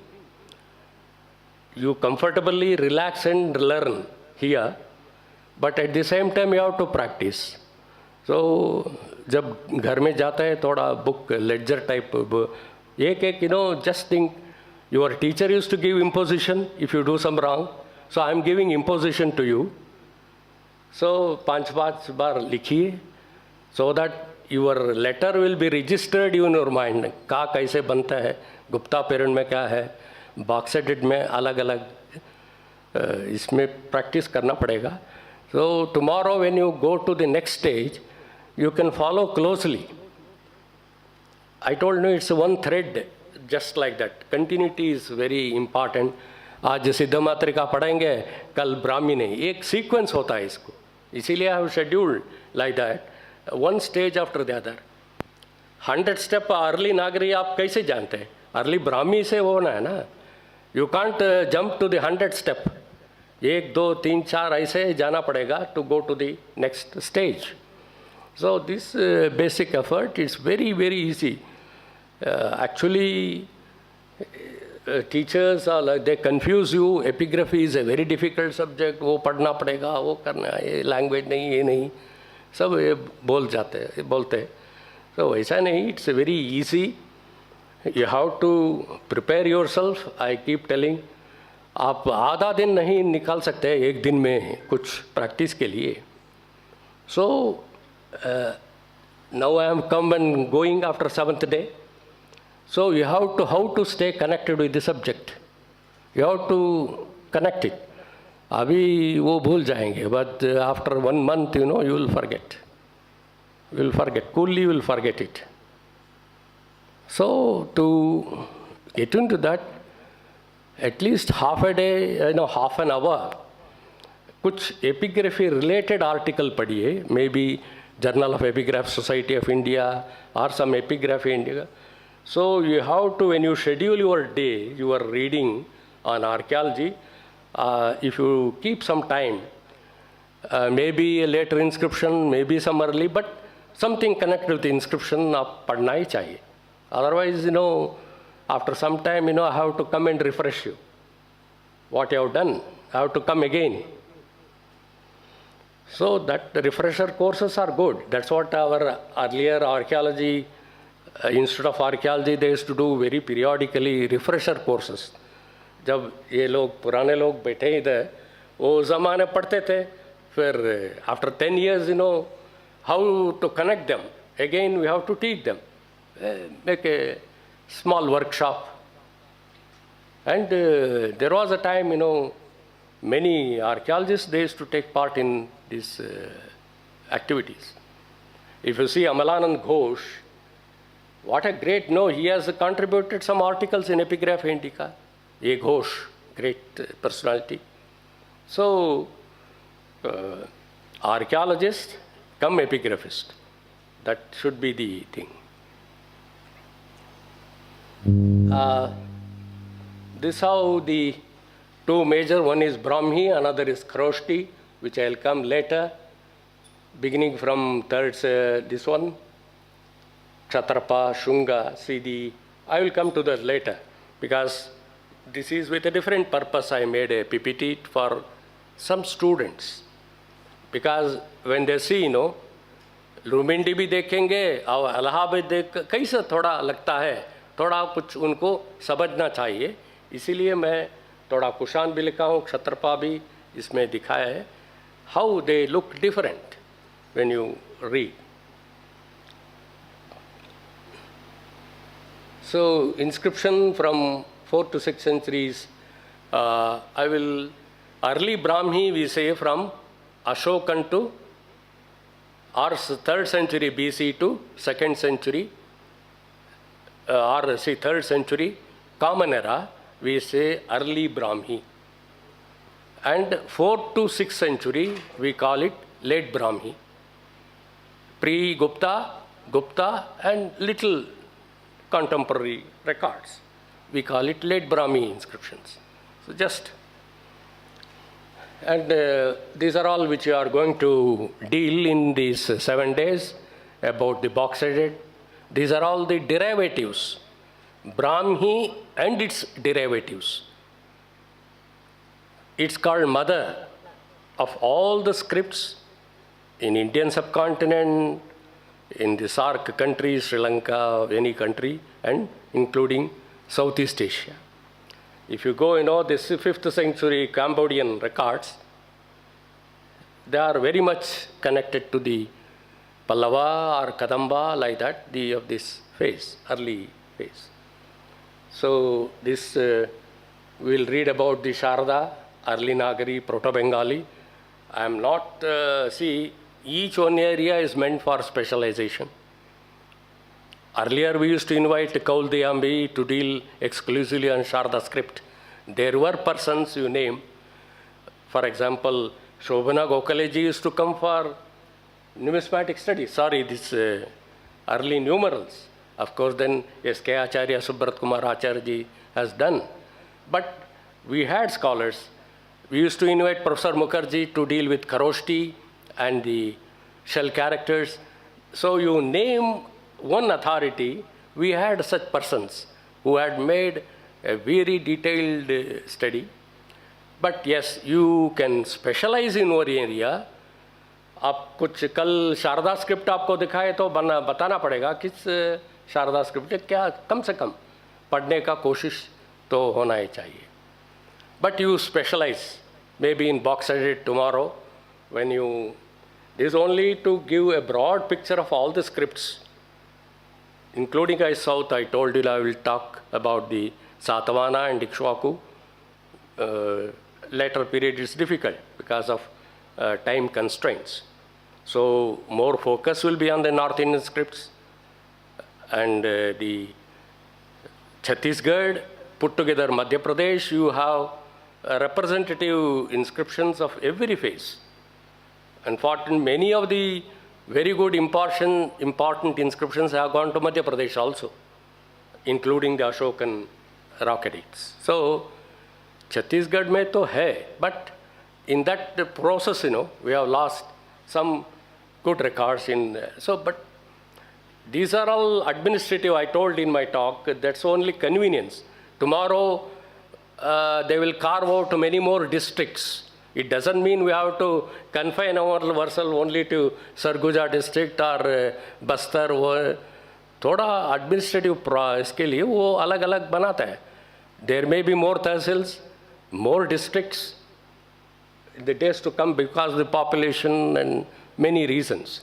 You comfortably relax and learn here, but at the same time you have to practice. So जब घर में जाता है थोड़ा book ledger type एक just think your teacher used to give imposition if you do some wrong, so I am giving imposition to you. So 5 बार लिखिए so that your letter will be registered in your mind. का कैसे बनता है, Gupta parent में क्या है, बॉक्सेटेड में अलग अलग इसमें प्रैक्टिस करना पड़ेगा. So tomorrow when you go to the next stage, you can follow closely. I told you it's one thread, just like that. Continuity is very important. आज सिद्ध मात्रिका पढ़ेंगे, कल ब्राह्मी नहीं, एक सीक्वेंस होता है इसको. इसीलिए I have scheduled like that, one stage after the other. 100 step early नागरी आप कैसे जानते हैं? अर्ली ब्राह्मी से होना है ना. You can't jump to the 100 step. 1, 2, 3, 4 ऐसे जाना पड़ेगा to go to the next stage. So this basic effort is very, very easy. Actually, teachers are like, they confuse you. Epigraphy is a very difficult subject. वो पढ़ना पड़ेगा, वो करना है, ये language नहीं, ये नहीं, सब ये बोलते हैं. So ऐसा नहीं. It's very easy. You have to prepare yourself. I keep telling. आप आधा दिन नहीं निकाल सकते एक दिन में कुछ प्रैक्टिस के लिए. So now I am come and going after 7th day. So you have to how to stay connected with the subject. You have to connect it. अभी वो भूल जाएंगे, but after 1 month, you will forget. You will forget. Coolly you will forget it. So to get into that, at least half a day, half an hour, कुछ epigraphy related article पढ़िए, maybe Journal of Epigraph Society of India or some epigraphy India. So you have to, when you schedule your day, you are reading on archaeology, if you keep some time, maybe a later inscription, maybe some early, but something connected with the inscription आप पढ़ना ही चाहिए. Otherwise, after some time, I have to come and refresh you. What you have done, I have to come again. So that the refresher courses are good. That's what our earlier archaeology, Institute of Archaeology, they used to do very periodically refresher courses. जब ये लोग पुराने लोग बैठे इधर, वो ज़माने पढ़ते थे, फिर after 10 years, how to connect them. Again, we have to teach them. Make a small workshop. And there was a time, many archaeologists, they used to take part in this activities. If you see Amalanand Ghosh, what a great, he has contributed some articles in Epigraph Indica. A Ghosh, great personality. So, archaeologist, come epigraphist. That should be the thing. This how the two major, one is Brahmi, another is Kharoshti, which I will come later, beginning from third, this one, Kshatrapa, Shunga, I will come to that later, because this is with a different purpose. I made a PPT for some students, because when they see, Lumbini भी देखेंगे और इलाहाबाद देख कैसे थोड़ा लगता है, थोड़ा कुछ उनको समझना चाहिए, इसीलिए मैं थोड़ा कुशान भी लिखा हूँ, क्षत्रपा भी इसमें दिखाया है, how they look different when you read. So inscription from 4th to 6th centuries, I will, early Brahmi we say from Ashokan to or 3rd century BC to 2nd century, or 3rd century Common Era, we say early Brahmi. And 4th to 6th century, we call it late Brahmi. Pre-Gupta, Gupta and little contemporary records, we call it late Brahmi inscriptions. So just, and these are all which you are going to deal in these 7 days about the box-headed. These are all the derivatives, Brahmi and its derivatives. It's called mother of all the scripts in Indian subcontinent, in the SAARC countries, Sri Lanka, any country, and including Southeast Asia. If you go, this 5th century Cambodian records, they are very much connected to the Pallava or Kadamba, like that, of this phase, early phase. So this, we will read about the Sharda, early Nagari, Proto-Bengali. I am not, each one area is meant for specialization. Earlier we used to invite Kaul Diyambi to deal exclusively on Sharda script. There were persons you name, for example, Shobhana Gokhaleji used to come for numismatic studies. This early numerals. Of course, then S.K. Acharya, Subrat Kumar Acharya has done. But we had scholars. We used to invite Professor Mukherjee to deal with Kharoshti and the shell characters. So you name one authority, we had such persons who had made a very detailed study. But yes, you can specialize in one area. आप कुछ कल Sharda script आपको दिखाए तो बताना पड़ेगा किस Sharda script, क्या कम से कम पढ़ने का कोशिश तो होना ही चाहिए. But you specialize, maybe in box edit tomorrow, when you, this is only to give a broad picture of all the scripts, including South. I told you I will talk about the Satavahana and Ikshwaku. Later period is difficult because of time constraints. So more focus will be on the North Indian scripts, and the Chhattisgarh, put together Madhya Pradesh, you have representative inscriptions of every phase. Unfortunately, many of the very good important inscriptions have gone to Madhya Pradesh also, including the Ashokan rock edicts. So Chhattisgarh mein to hai, but in that process, we have lost some good records in. So, but these are all administrative. I told in my talk, that's only convenience. Tomorrow, they will carve out many more districts. It doesn't mean we have to confine ourselves only to Sarguja district or Bastar. थोड़ा administrative इसके लिए वो अलग-अलग बनाता है. There may be more tehsils, more districts in the days to come because of the population and many reasons,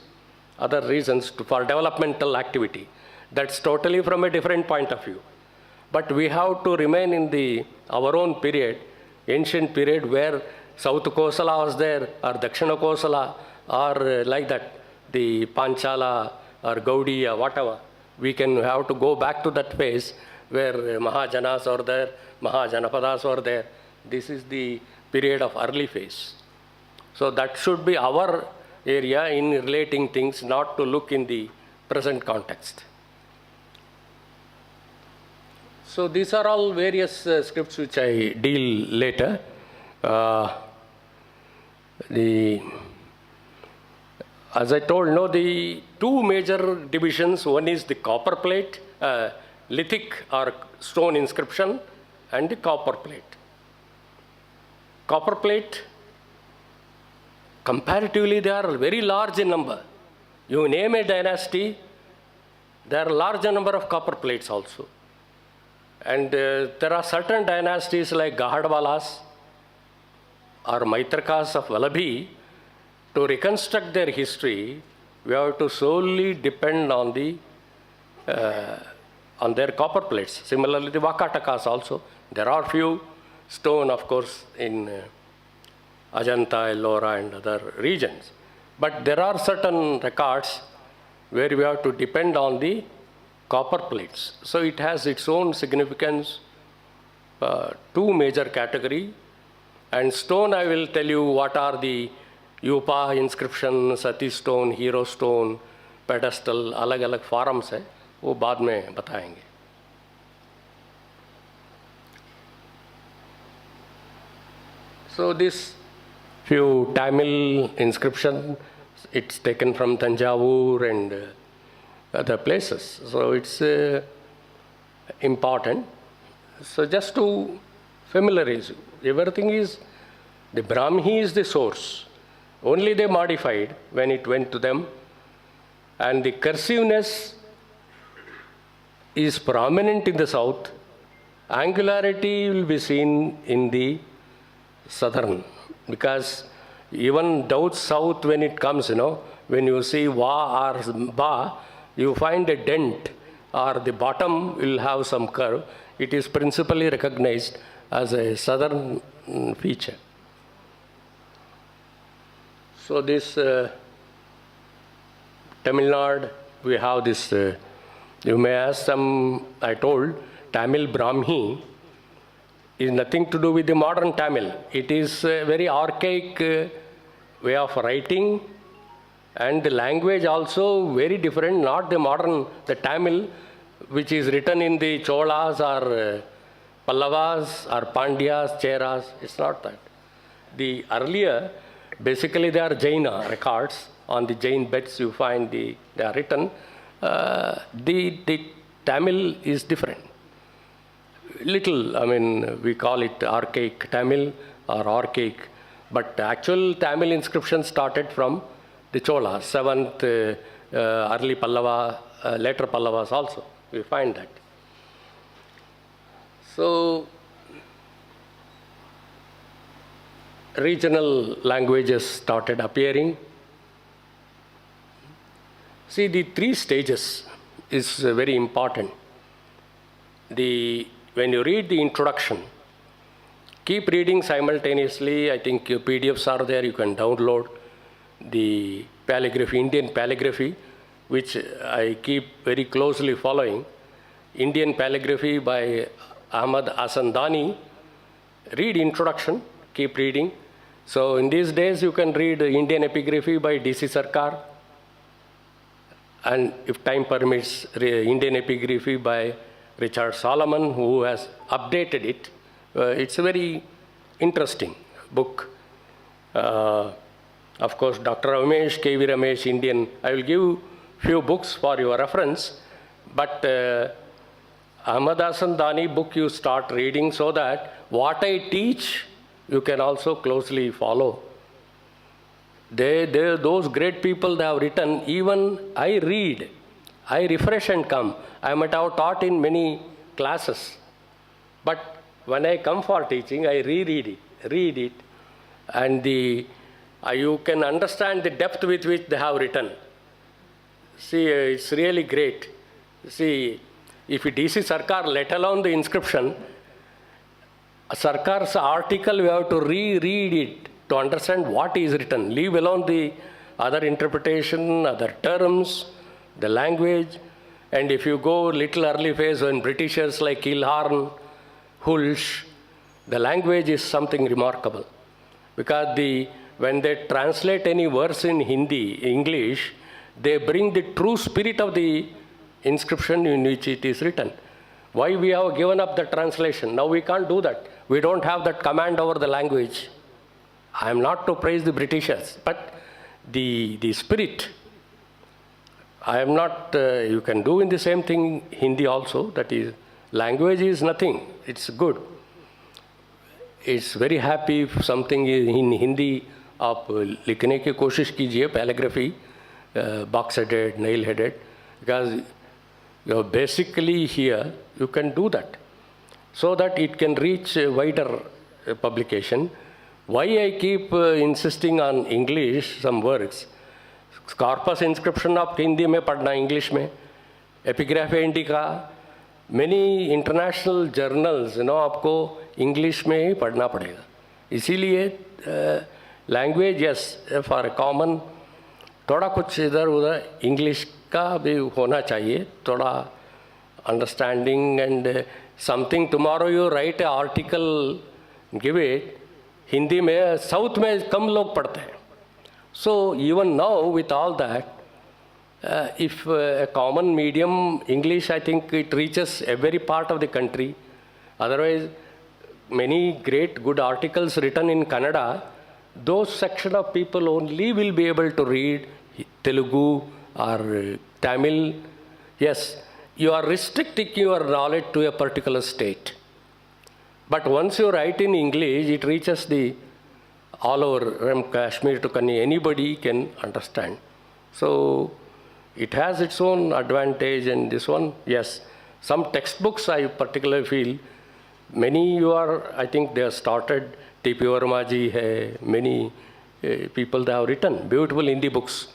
other reasons for developmental activity. That's totally from a different point of view. But we have to remain in our own period, ancient period, where South Kosala was there, or Dakshina Kosala, or like that. the Panchala or Gaudiya, whatever. We can have to go back to that phase where Mahajanas are there, Mahajanapadas are there. This is the period of early phase. So that should be our area in relating things, not to look in the present context. So these are all various scripts which I deal later. As I told, the two major divisions, one is the copper plate, lithic or stone inscription, and the copper plate. Copper plate, comparatively they are very large in number. You name a dynasty, there are a larger number of copper plates also. And there are certain dynasties like Gahadwalas or Maitrakas of Vallabhi. To reconstruct their history, we have to solely depend on on their copper plates. Similarly, the Vakatakas also. There are few stone, of course, in Ajanta, Ellora and other regions. But there are certain records where we have to depend on the copper plates. So it has its own significance, two major categories. And stone, I will tell you what are the Yupa inscription, Sati stone, hero stone, pedestal, अलग-अलग forms है, वो बाद में बताएंगे. So this few Tamil inscription, it's taken from Tanjavur and other places. So it's important. So just to familiarize you, everything is, the Brahmi is the source. Only they modified when it went to them. And the cursiveness is prominent in the south. Angularity will be seen in the southern. Because even down south when it comes, when you see Va or Ba, you find a dent or the bottom will have some curve. It is principally recognized as a southern feature. So this Tamil Nadu, we have this, you may ask some, I told, Tamil Brahmi is nothing to do with the modern Tamil. It is a very archaic way of writing, and the language also very different, not the modern, the Tamil which is written in the Cholas or Pallavas or Pandyas, Cheras, it's not that. The earlier, basically they are Jaina records. On the Jain beds you find they are written. The Tamil is different. Little, we call it archaic Tamil or archaic, but actual Tamil inscription started from the Cholas, 7th, early Pallava, later Pallavas also, we find that. So, regional languages started appearing. See, the three stages is very important. When you read the introduction, keep reading simultaneously. I think your PDFs are there, you can download the calligraphy, Indian calligraphy, which I keep very closely following. Indian calligraphy by Ahmad Asandani. Read introduction, keep reading. So in these days you can read Indian epigraphy by D.C. Sarkar, and if time permits, Indian epigraphy by Richard Solomon, who has updated it. It's a very interesting book. Of course, Dr. Ramesh, K.V. Ramesh, Indian. I will give few books for your reference, but Ahmad Asandani book you start reading so that what I teach you can also closely follow. Those great people they have written, even I read, I refresh and come. I might have taught in many classes, but when I come for teaching, I read it, and you can understand the depth with which they have written. See, it's really great. See, if D.C. Sarkar, let alone the inscription, Sarkar's article, we have to reread it to understand what is written. Leave alone the other interpretation, other terms, the language. And if you go little early phase when Britishers like Kilharn, Hulsh, the language is something remarkable. Because when they translate any verse in Hindi, English, they bring the true spirit of the inscription in which it is written. Why we have given up the translation? Now we can't do that. We don't have that command over the language. I am not to praise the Britishers, but the spirit, I am not, you can do in the same thing Hindi also, that is, language is nothing, it's good. It's very happy if something is in Hindi, आप लिखने की कोशिश कीजिए, पैराग्राफी, box-headed, nail-headed, because you're basically here, you can do that, so that it can reach a wider publication. Why I keep insisting on English, some words, corpus inscription आप हिंदी में पढ़ना, English में, epigraphy indica, many international journals, आपको English में ही पढ़ना पड़ेगा. इसीलिए language yes for common थोड़ा कुछ इधर उधर इंग्लिश का भी होना चाहिए, थोड़ा understanding and something. Tomorrow you right A article, give it Hindi में, साउथ में कम लोग पढ़ते हैं. So even now with all that, if a common medium English, I think it reaches every part of the country. Otherwise, many great good articles written in Kannada, those section of people only will be able to read Telugu or Tamil. Yes, you are restricting your knowledge to a particular state. But once you write in English, it reaches the all over, from Kashmir to Kanya, anybody can understand. So it has its own advantage, and this one, yes. Some textbooks I particularly feel, many you are, I think they have started, T.P. Verma ji hai, many people they have written beautiful Hindi books.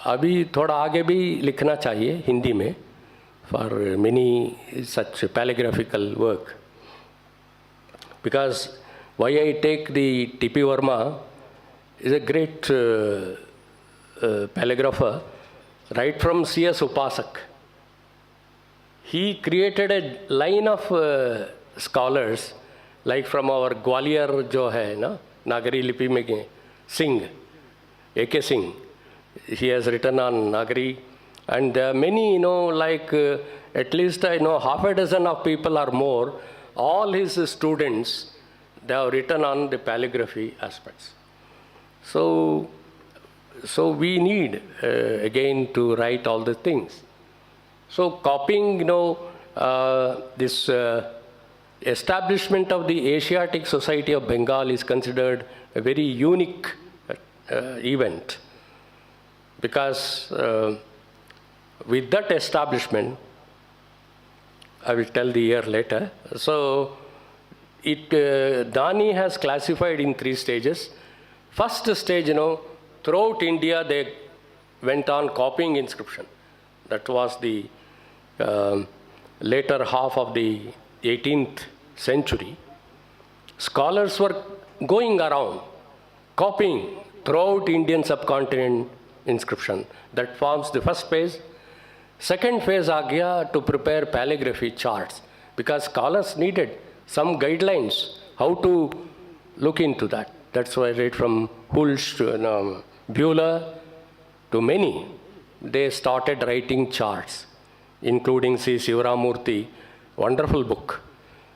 अभी थोड़ा आगे भी लिखना चाहिए हिंदी में for many such calligraphical work. Because why I take the T.P. Verma is a great calligrapher. Right from C.S. Upasak, he created a line of scholars, like from our Gwalior जो है ना, नागरी लिपि में Singh, A.K. Singh, he has written on Nagari, and there are many, like at least I know half a dozen of people or more, all his students, they have written on the calligraphy aspects. So we need, again, to write all the things. So copying, this establishment of the Asiatic Society of Bengal is considered a very unique event. Because with that establishment, I will tell the year later. So Dani has classified in 3 stages. First stage, throughout India, they went on copying inscription. That was the later half of the 18th century. Scholars were going around, copying throughout Indian subcontinent inscription. That forms the first phase. Second phase aa gaya to prepare calligraphy charts, because scholars needed some guidelines how to look into that. That's why I read from Hulsh to Bueller to many. They started writing charts, including C. Sivaramurthy, wonderful book.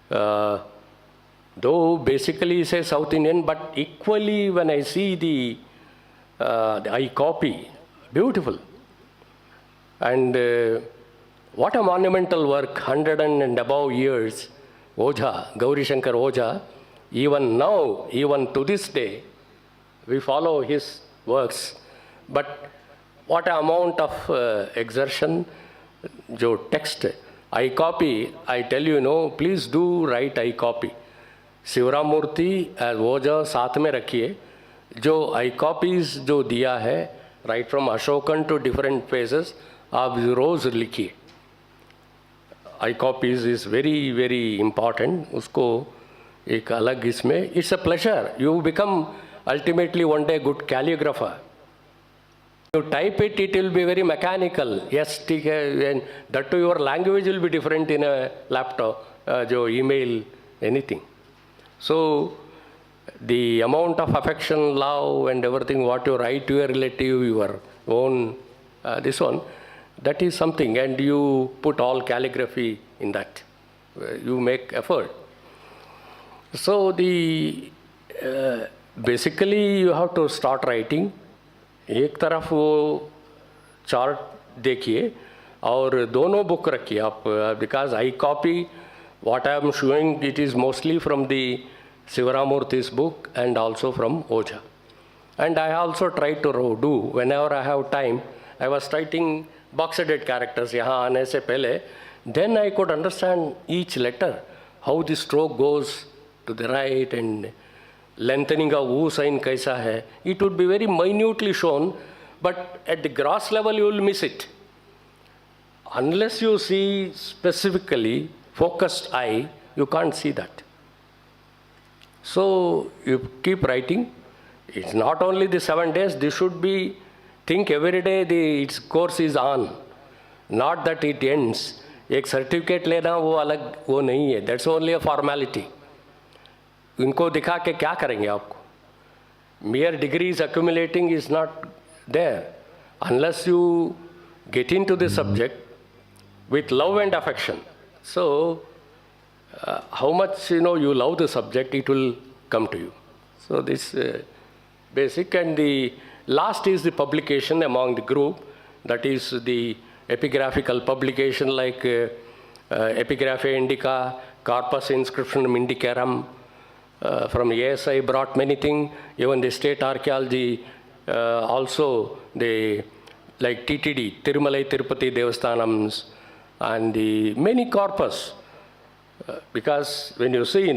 Though basically it's a South Indian, but equally when I see the I copy, beautiful. And what a monumental work, 100 and above years, Ojha, Gauri Shankar Ojha, even now, even to this day, we follow his works. But what amount of exertion, jo text, I copy, I tell you, please do write I copy. शिवरामूर्ति as Ojha साथ में रखिए, जो I copies जो दिया है, right from Ashokan to different phases, आप रोज लिखिए. I copies is very, very important. उसको एक अलग इसमें, it's a pleasure. You become ultimately one day good calligrapher. You type it, it will be very mechanical. Yes, and that too your language will be different in a laptop, jo email, anything. So the amount of affection, love and everything what you write to your relative, your own, this one, that is something, and you put all calligraphy in that. You make effort. So basically you have to start writing. एक तरफ वो chart देखिए और दोनों book रखिए आप, because I copy what I am showing, it is mostly from the Sivaramurthy's book and also from Oja. And I also try to do, whenever I have time, I was writing box-headed characters यहाँ आने से पहले, then I could understand each letter, how the stroke goes to the right and lengthening of वो sign कैसा है. It would be very minutely shown, but at the gross level you will miss it. Unless you see specifically, focused eye, you can't see that. So you keep writing. It's not only the 7 days, this should be, think every day its course is on. Not that it ends. एक certificate लेना वो अलग वो नहीं है. That's only a formality. इनको दिखा के क्या करेंगे आपको? Mere degrees accumulating is not there. Unless you get into the subject with love and affection. So, how much you love the subject, it will come to you. So this basic, and the last is the publication among the group. That is the epigraphical publication like Epigraphia Indica, Corpus Inscriptionum Indicarum. From ASI brought many things. Even the state archaeology, also the like TTD, Tirumalai Tirupati Devasthanams, and the many corpus, because when you see,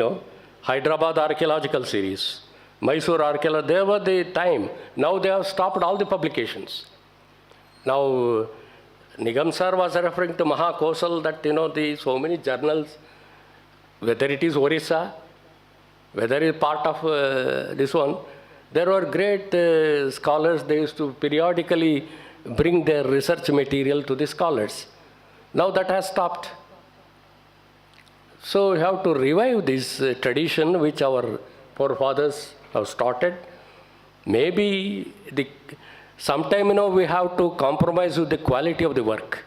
Hyderabad archaeological series, Mysore archaeology, there were the time. Now they have stopped all the publications. Now, Nigam sir was referring to Mahakosal that, the so many journals, whether it is Orissa, whether it is part of this one, there were great scholars. They used to periodically bring their research material to the scholars. Now that has stopped. So we have to revive this tradition which our forefathers have started. Maybe sometime we have to compromise with the quality of the work.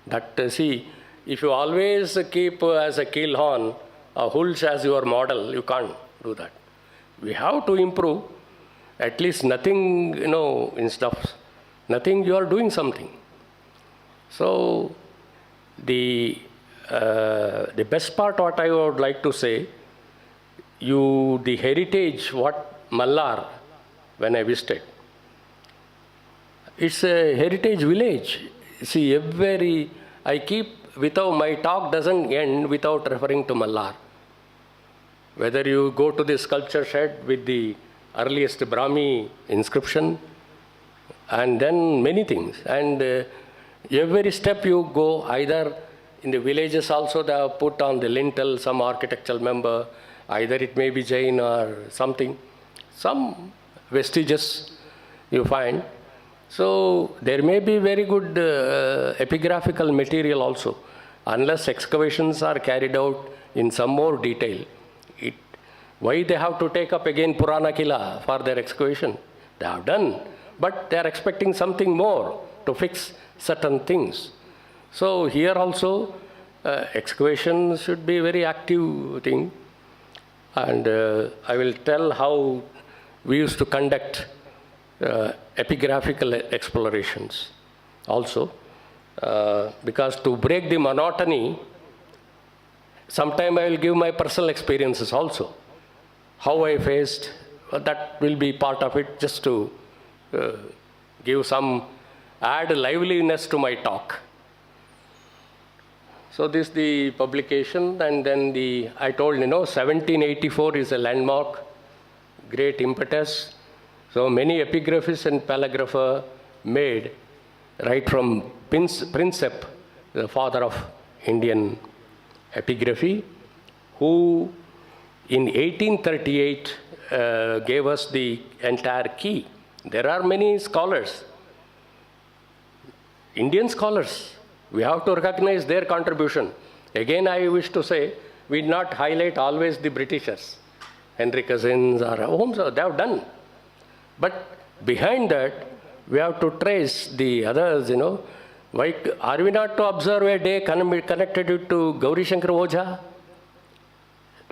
That see, if you always keep as a Keelhorn, a Hulsh as your model, you can't do that. We have to improve. At least nothing, in stuff, nothing, you are doing something. So the best part, what I would like to say, the heritage, what Mallar, when I visited, it's a heritage village. See, my talk doesn't end without referring to Mallar. Whether you go to the sculpture shed with the earliest Brahmi inscription, and then many things. And every step you go, either in the villages also they have put on the lintel some architectural member, either it may be Jain or something, some vestiges you find. So there may be very good epigraphical material also, unless excavations are carried out in some more detail. Why they have to take up again Purana Kila for their excavation? They have done, but they are expecting something more to fix certain things. So here also excavation should be a very active thing. And I will tell how we used to conduct epigraphical explorations also. Because to break the monotony, sometime I will give my personal experiences also. How I faced, that will be part of it, just to give add liveliness to my talk. So this is the publication, and then I told 1784 is a landmark, great impetus. So many epigraphists and palagrapher made, right from Prinsep, the father of Indian epigraphy, who in 1838 gave us the entire key. There are many scholars Indian scholars. We have to recognize their contribution. Again, I wish to say, we not highlight always the Britishers. Henry Cousins or Holmes, they have done. But behind that, we have to trace the others, Why are we not to observe a day connected it to Gauri Shankar Ojha?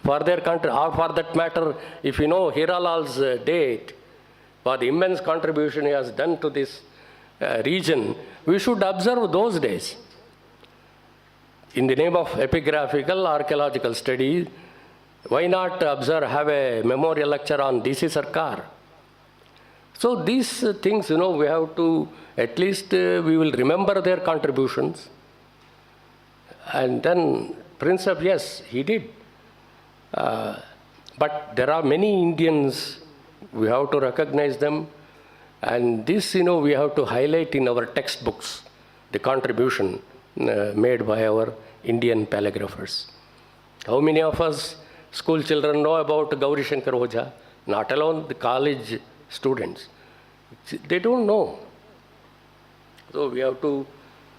For their country, or for that matter, if you know Hiralal's date, for the immense contribution he has done to this region, we should observe those days. In the name of epigraphical archaeological study, why not have a memorial lecture on DC Sarkar? So these things, we have to, at least we will remember their contributions. And then Prince of, yes, he did. But there are many Indians, we have to recognize them. And this, we have to highlight in our textbooks the contribution made by our Indian paleographers. How many of us school children know about Gauri Shankar Ojha? Not alone the college students. They don't know. So we have to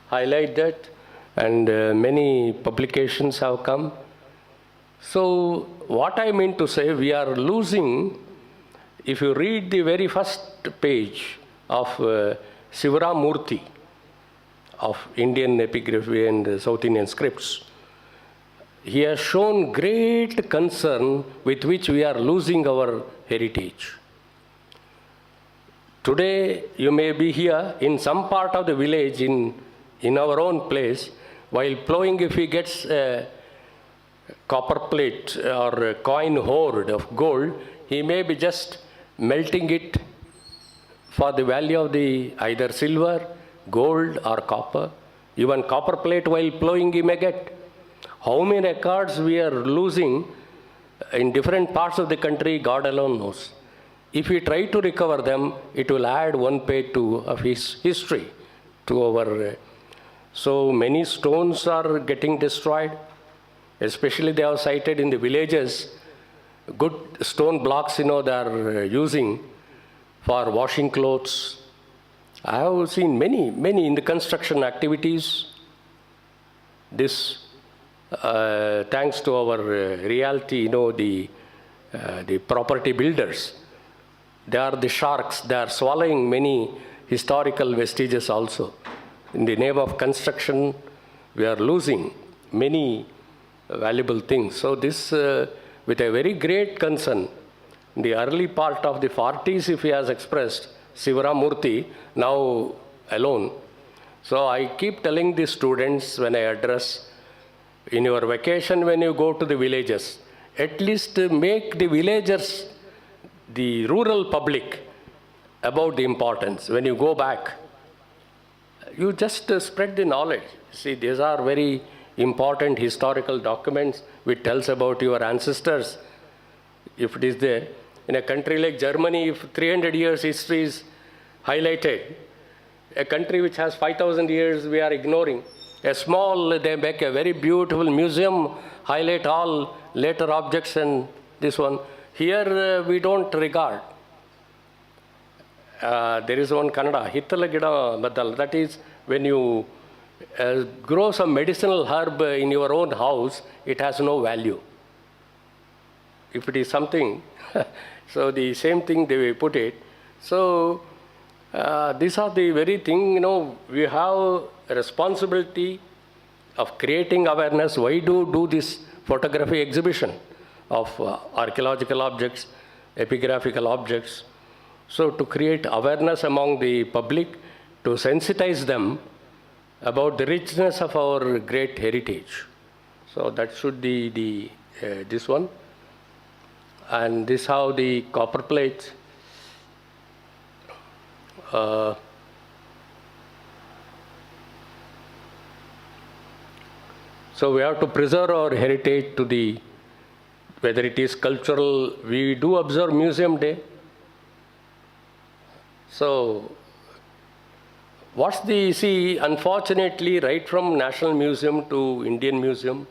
highlight that, and many publications have come. So what I mean to say, we are losing, if you read the very first page of Sivaram Murthy of Indian epigraphy and South Indian scripts, he has shown great concern with which we are losing our heritage. Today, you may be here in some part of the village, in our own place, while plowing, if he gets a copper plate or a coin hoard of gold, he may be just melting it for the value of the either silver, gold or copper. Even copper plate while plowing he may get. How many records we are losing in different parts of the country, God alone knows. If we try to recover them, it will add one page of his history to our. So many stones are getting destroyed, especially they have cited in the villages. Good stone blocks, they are using for washing clothes. I have seen many in the construction activities. This, thanks to our reality, the property builders. They are the sharks. They are swallowing many historical vestiges also. In the name of construction, we are losing many valuable things. So this, with a very great concern, in the early part of the 40s, if he has expressed, Sivaram Murthy, now alone. So I keep telling the students when I address, in your vacation when you go to the villages, at least make the villagers, the rural public, about the importance. When you go back, you just spread the knowledge. See, these are very important historical documents which tells about your ancestors. If it is there, in a country like Germany, if 300 years history is highlighted, a country which has 5,000 years we are ignoring. They make a very beautiful museum, highlight all later objects and this one. Here we don't regard. There is one Kannada, Hittala Gida Badal, that is when you grow some medicinal herb in your own house, it has no value. If it is something, so the same thing they will put it. So these are the very thing, we have a responsibility of creating awareness. Why do this photography exhibition of archaeological objects, epigraphical objects? So to create awareness among the public, to sensitize them about the richness of our great heritage. So that should be this one. And this how the copper plates. So we have to preserve our heritage to the, whether it is cultural, we do observe Museum Day. So unfortunately, right from National Museum to Indian Museum,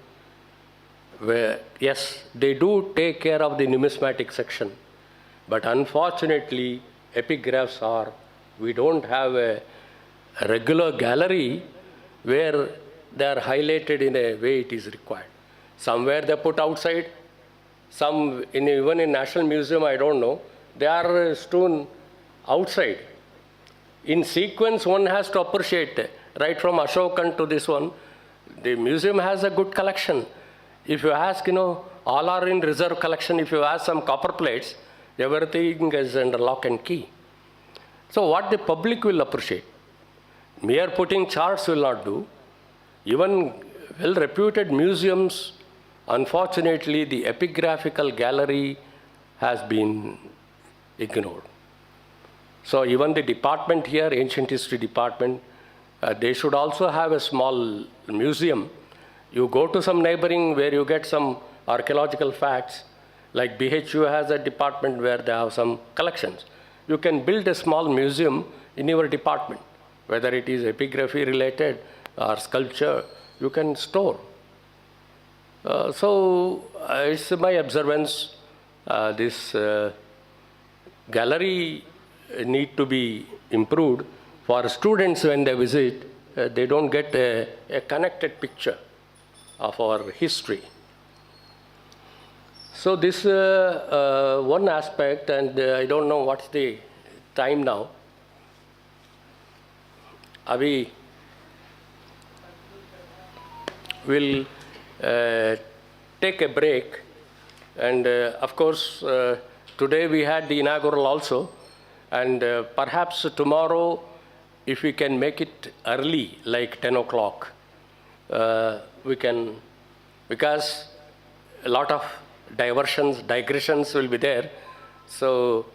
where, yes, they do take care of the numismatic section, but unfortunately, epigraphs we don't have regular gallery where they are highlighted in a way it is required. Somewhere they put outside, some even in National Museum, I don't know, they are strewn outside. In sequence, one has to appreciate, right from Ashokan to this one, the museum has a good collection. If you ask, all are in reserve collection. If you ask some copper plates, everything is under lock and key. So what the public will appreciate, mere putting charts will not do. Even well-reputed museums, unfortunately, the epigraphical gallery has been ignored. So even the department here, Ancient History Department, they should also have a small museum. You go to some neighboring where you get some archaeological facts, like BHU has a department where they have some collections. You can build a small museum in your department, whether it is epigraphy related or sculpture, you can store. So it's my observance, this gallery need to be improved for students when they visit. They don't get a connected picture of our history. So this one aspect, and I don't know what's the time now. Abhi will take a break, and of course today we had the inaugural also, and perhaps tomorrow if we can make it early, like 10 o'clock, we can, because a lot of digressions will be there, so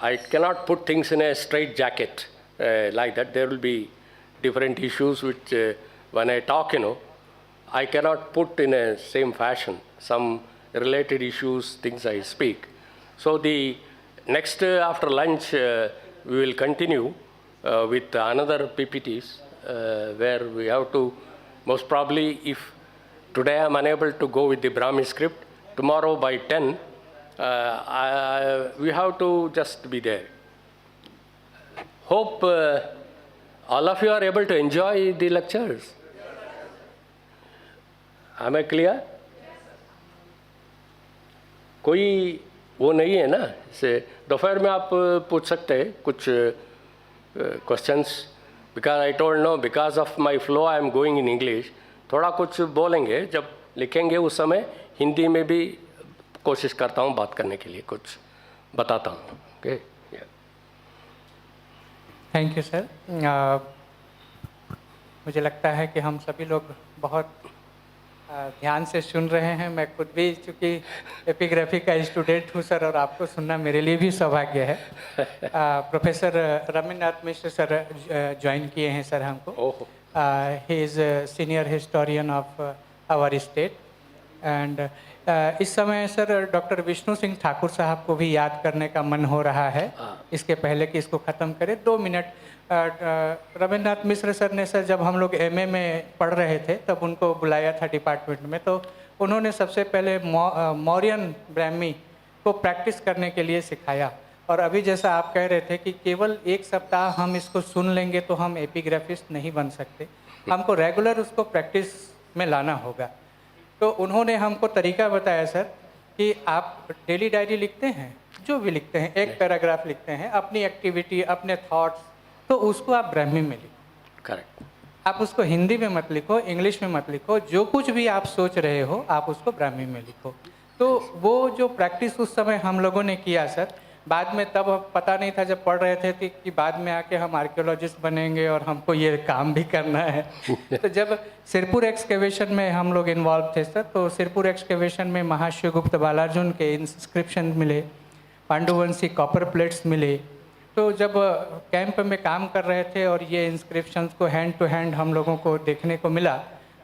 I cannot put things in a straight jacket like that. There will be different issues which when I talk, I cannot put in a same fashion. Some related issues, things I speak. So the next after lunch, we will continue with another PPTs where we have to, most probably if today I am unable to go with the Brahmi script, tomorrow by 10, we have to just be there. Hope all of you are able to enjoy the lectures. Am I clear? कोई वो नहीं है ना, से दोपहर में आप पूछ सकते हैं कुछ questions, because I told no because of my flow I am going in English, थोड़ा कुछ बोलेंगे, जब लिखेंगे उस समय हिंदी में भी कोशिश करता हूँ बात करने के लिए, कुछ बताता हूँ. Okay, thank you sir. मुझे लगता है कि हम सभी लोग बहुत ध्यान से सुन रहे हैं. मैं खुद भी चूँकि एपिग्राफी का स्टूडेंट हूँ सर, और आपको सुनना मेरे लिए भी सौभाग्य है. Professor Ravindranath Mishra sir join किए हैं सर हमको. He is senior historian of our state. And इस समय सर डॉक्टर विष्णु सिंह ठाकुर साहब को भी याद करने का मन हो रहा है. इसके पहले कि इसको ख़त्म करें, 2 मिनट. रविन्द्रनाथ मिश्र सर ने सर जब हम लोग एमए में पढ़ रहे थे तब उनको बुलाया था डिपार्टमेंट में, तो उन्होंने सबसे पहले मौर्यन ब्राह्मी को प्रैक्टिस करने के लिए सिखाया. और अभी जैसा आप कह रहे थे कि केवल 1 सप्ताह हम इसको सुन लेंगे तो हम एपिग्राफिस्ट नहीं बन सकते, हमको रेगुलर उसको प्रैक्टिस में लाना होगा. तो उन्होंने हमको तरीका बताया सर कि आप डेली डायरी लिखते हैं, जो भी लिखते हैं, एक पैराग्राफ लिखते हैं, अपनी एक्टिविटी, अपने थॉट्स, तो उसको आप ब्राह्मी में लिखो. करेक्ट. आप उसको हिंदी में मत लिखो, इंग्लिश में मत लिखो, जो कुछ भी आप सोच रहे हो आप उसको ब्राह्मी में लिखो. तो वो जो प्रैक्टिस उस समय हम लोगों ने किया सर, बाद में तब पता नहीं था जब पढ़ रहे थे कि बाद में आके हम आर्कियोलॉजिस्ट बनेंगे और हमको ये काम भी करना है. तो जब सिरपुर एक्सकेवेशन में हम लोग इन्वॉल्व थे सर, तो सिरपुर एक्सकेवेशन में महाशिवगुप्त बालार्जुन के इंस्क्रिप्शन मिले, पांडुवंशी कॉपर प्लेट्स मिले. तो जब कैंप में काम कर रहे थे और ये इंस्क्रिप्शंस को हैंड टू हैंड हम लोगों को देखने को मिला,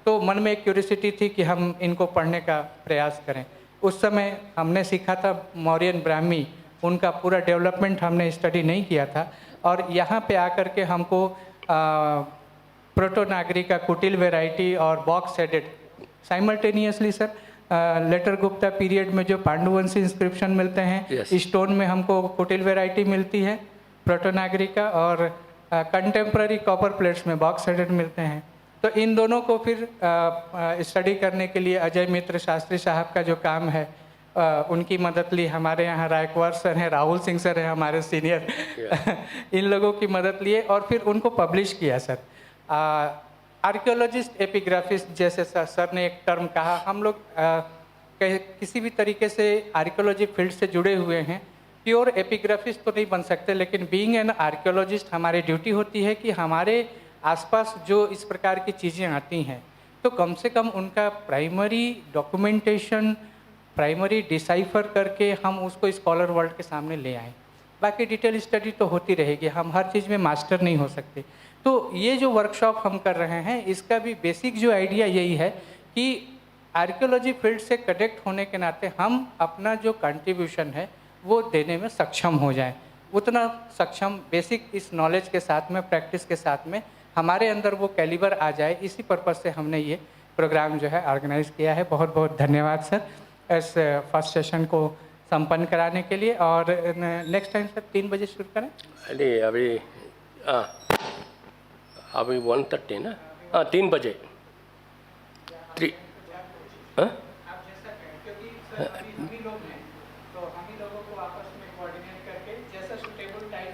तो मन में एक क्यूरियोसिटी थी कि हम इनको पढ़ने का प्रयास करें. उस समय हमने सीखा था मौर्यन ब्राह्मी, उनका पूरा डेवलपमेंट हमने स्टडी नहीं किया था. और यहाँ पे आकर के हमको प्रोटोनागरी का कुटिल वेराइटी और box headed simultaneously sir, later Gupta period में जो पांडुवंशी इंस्क्रिप्शन मिलते हैं, Yes. स्टोन में हमको कुटिल वेराइटी मिलती है प्रोटोनागरी का, और कंटेम्प्ररी कॉपर प्लेट्स में बॉक्स हेडेड मिलते हैं। तो इन दोनों को फिर स्टडी करने के लिए अजय मित्र शास्त्री साहब का जो काम है उनकी मदद ली। हमारे यहाँ रायकवार सर हैं, राहुल सिंह सर हैं हमारे सीनियर इन लोगों की मदद लिए और फिर उनको पब्लिश किया सर। आर्कियोलॉजिस्ट एपिग्राफिस्ट जैसे सर ने एक टर्म कहा, हम लोग किसी भी तरीके से आर्कियोलॉजी फील्ड से जुड़े हुए हैं, प्योर एपिग्राफिस्ट तो नहीं बन सकते, लेकिन बीइंग एन आर्कियोलॉजिस्ट हमारी ड्यूटी होती है कि हमारे आसपास जो इस प्रकार की चीज़ें आती हैं तो कम से कम उनका प्राइमरी डॉक्यूमेंटेशन, प्राइमरी डिसाइफर करके हम उसको स्कॉलर वर्ल्ड के सामने ले आएँ। बाकी डिटेल स्टडी तो होती रहेगी, हम हर चीज़ में मास्टर नहीं हो सकते। तो ये जो वर्कशॉप हम कर रहे हैं इसका भी बेसिक जो आइडिया यही है कि आर्कियोलॉजी फील्ड से कनेक्ट होने के नाते हम अपना जो कंट्रीब्यूशन है वो देने में सक्षम हो जाएं। उतना सक्षम बेसिक इस नॉलेज के साथ में, प्रैक्टिस के साथ में हमारे अंदर वो कैलिबर आ जाए, इसी पर्पज़ से हमने ये प्रोग्राम जो है ऑर्गेनाइज़ किया है। बहुत बहुत धन्यवाद सर इस फर्स्ट सेशन को संपन्न कराने के लिए। और नेक्स्ट टाइम सर 3 बजे शुरू करें। अरे अभी 1:30 ना? हाँ 3 बजे 3 हाँ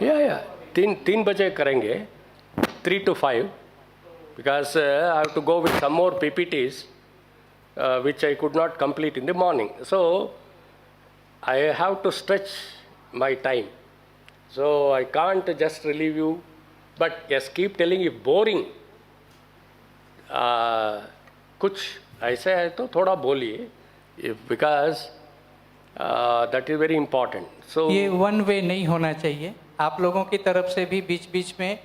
या 3 बजे करेंगे 3 to 5 because I have to go with some more PPTs which I could not complete in the morning. So I have to stretch my time. So I can't just relieve you, but yes, keep telling if boring कुछ ऐसे है तो थोड़ा बोलिए, because that is very important. So ये one way नहीं होना चाहिए आप लोगों की तरफ से भी, बीच बीच में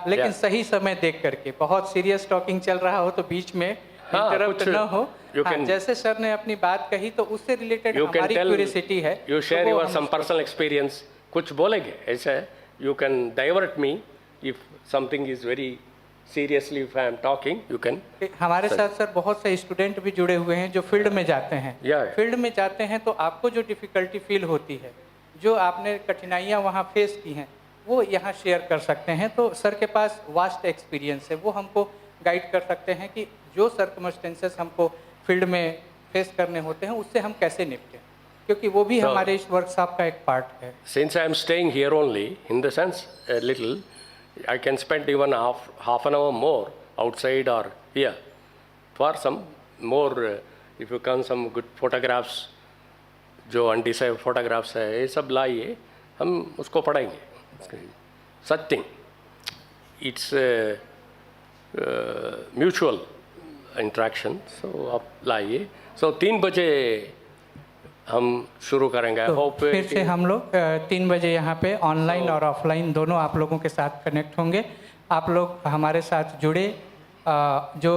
लेकिन सही समय देख करके। बहुत सीरियस टॉकिंग चल रहा हो तो बीच में इंटरप्ट न हो। जैसे सर ने अपनी बात कही तो उससे रिलेटेड हमारी क्यूरियोसिटी है। You share your some personal experience, कुछ बोलेंगे ऐसा है, you can divert me if something is very seriously if I am talking you can. हमारे साथ सर बहुत से स्टूडेंट भी जुड़े हुए हैं जो फील्ड में जाते हैं। फील्ड में जाते हैं तो आपको जो डिफ़िकल्टी फील होती है, जो आपने कठिनाइयाँ वहाँ फेस की हैं, वो यहाँ शेयर कर सकते हैं। तो सर के पास वास्ट एक्सपीरियंस है, वो हमको गाइड कर सकते हैं कि जो सर्कमस्टेंसेस हमको फील्ड में फेस करने होते हैं उससे हम कैसे निपटें, क्योंकि वो भी हमारे इस वर्कशॉप का एक पार्ट है। Since I am staying here only, in the sense a little, I can spend even half an hour more outside or here for some more, if you can some good photographs, जो अनडिसाइड photographs है ये सब लाइए, हम उसको पढ़ेंगे। Such thing it's mutual interaction. So आप लाइए। सो 3 बजे हम शुरू करेंगे। तो फिर से हम लोग 3 बजे यहाँ पे ऑनलाइन और ऑफलाइन दोनों आप लोगों के साथ कनेक्ट होंगे। आप लोग हमारे साथ जुड़े, जो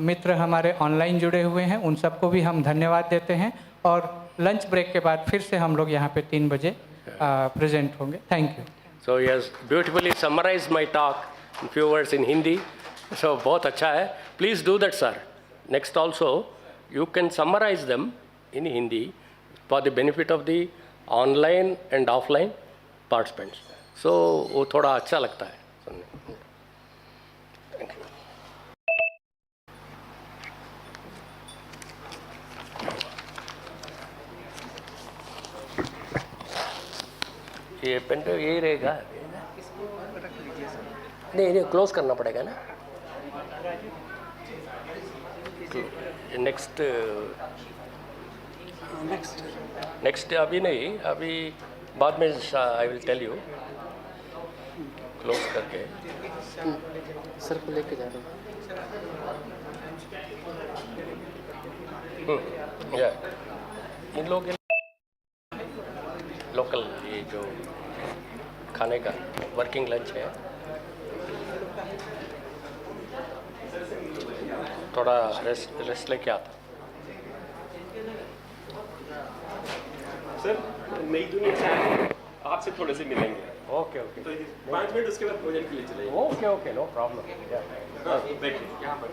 मित्र हमारे ऑनलाइन जुड़े हुए हैं उन सबको भी हम धन्यवाद देते हैं। और लंच ब्रेक के बाद फिर से हम लोग यहाँ पे 3 बजे प्रेजेंट होंगे। Thank you. So yes, beautifully summarize my talk in few words in Hindi. So बहुत अच्छा है, please do that sir. Next also you can summarize them in Hindi for the benefit of the online and offline participants. So वो थोड़ा अच्छा लगता है सुनने। Thank you. ये पेन ड्राइव यही रहेगा, नहीं क्लोज करना पड़ेगा ना। नेक्स्ट अभी नहीं, अभी बाद में I will tell you. Close करके सर को लेके जा रहा हूँ। या इन लोग लोकल ये जो खाने का वर्किंग लंच है, थोड़ा रेस्ट लेके आता। सर नई दुनिया से आपसे थोड़े से मिलेंगे। ओके ओके, तो 5 मिनट उसके बाद प्रोजेक्ट के लिए चलेंगे। Okay okay, no problem. बैठिए यहाँ पर।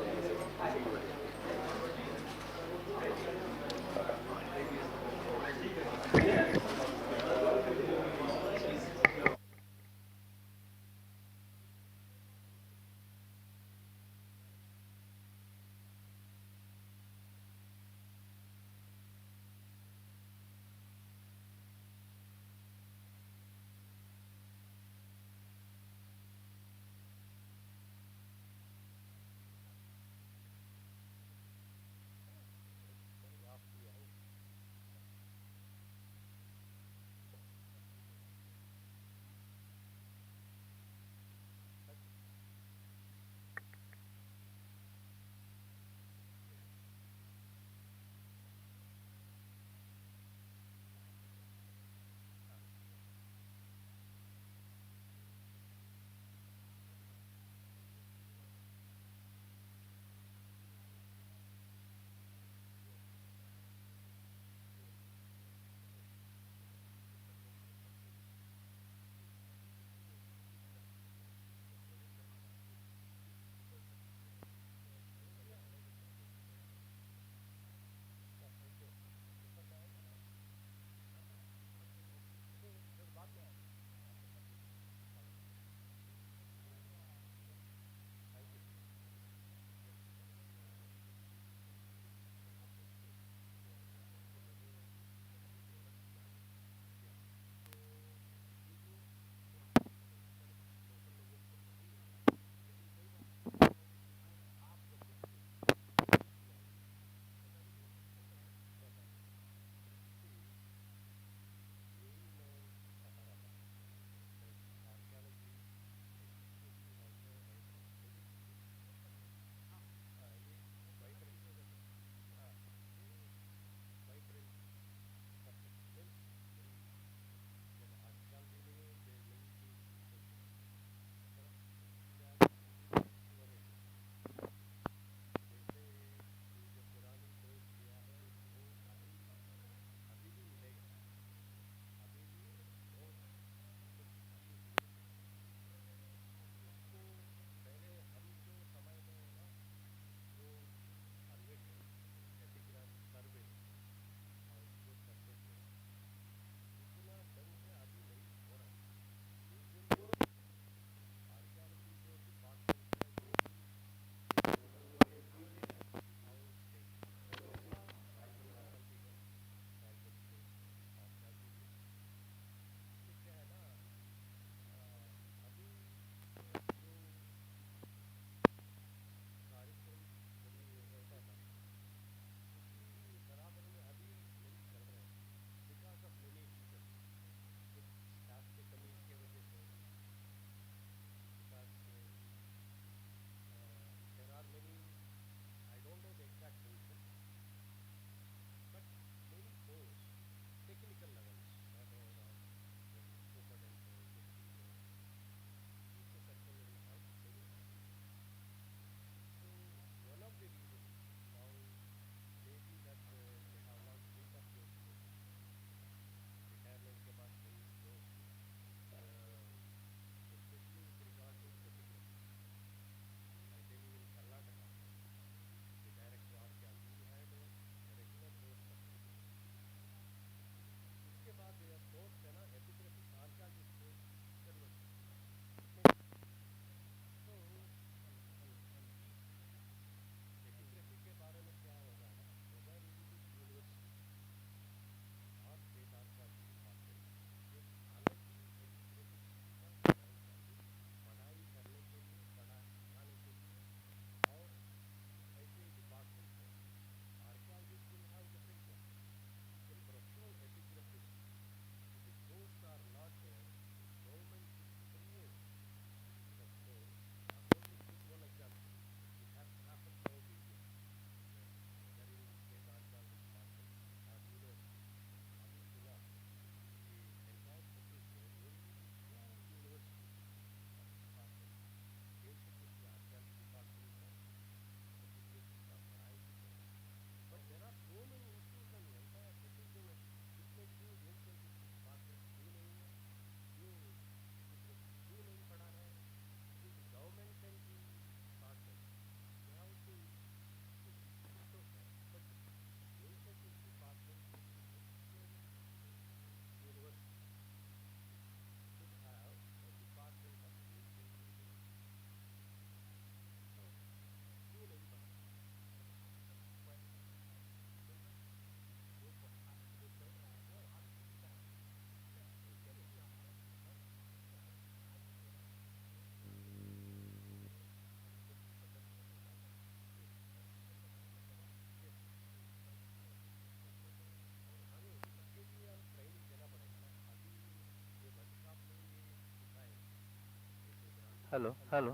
Hello hello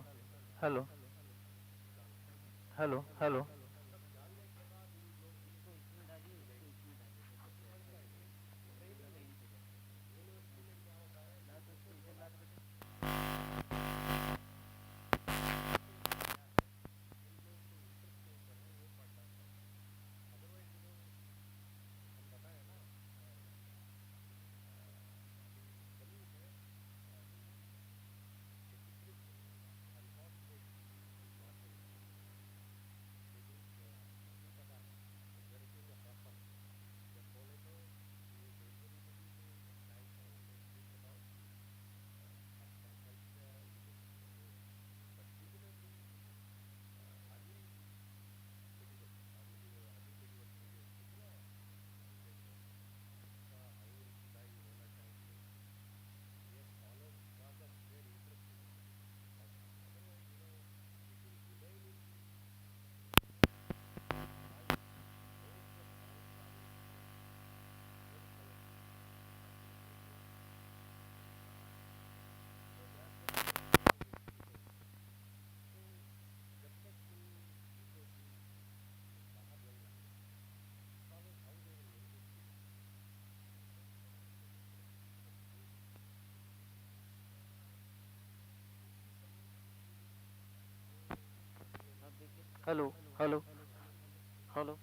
hello hello hello hello hello hello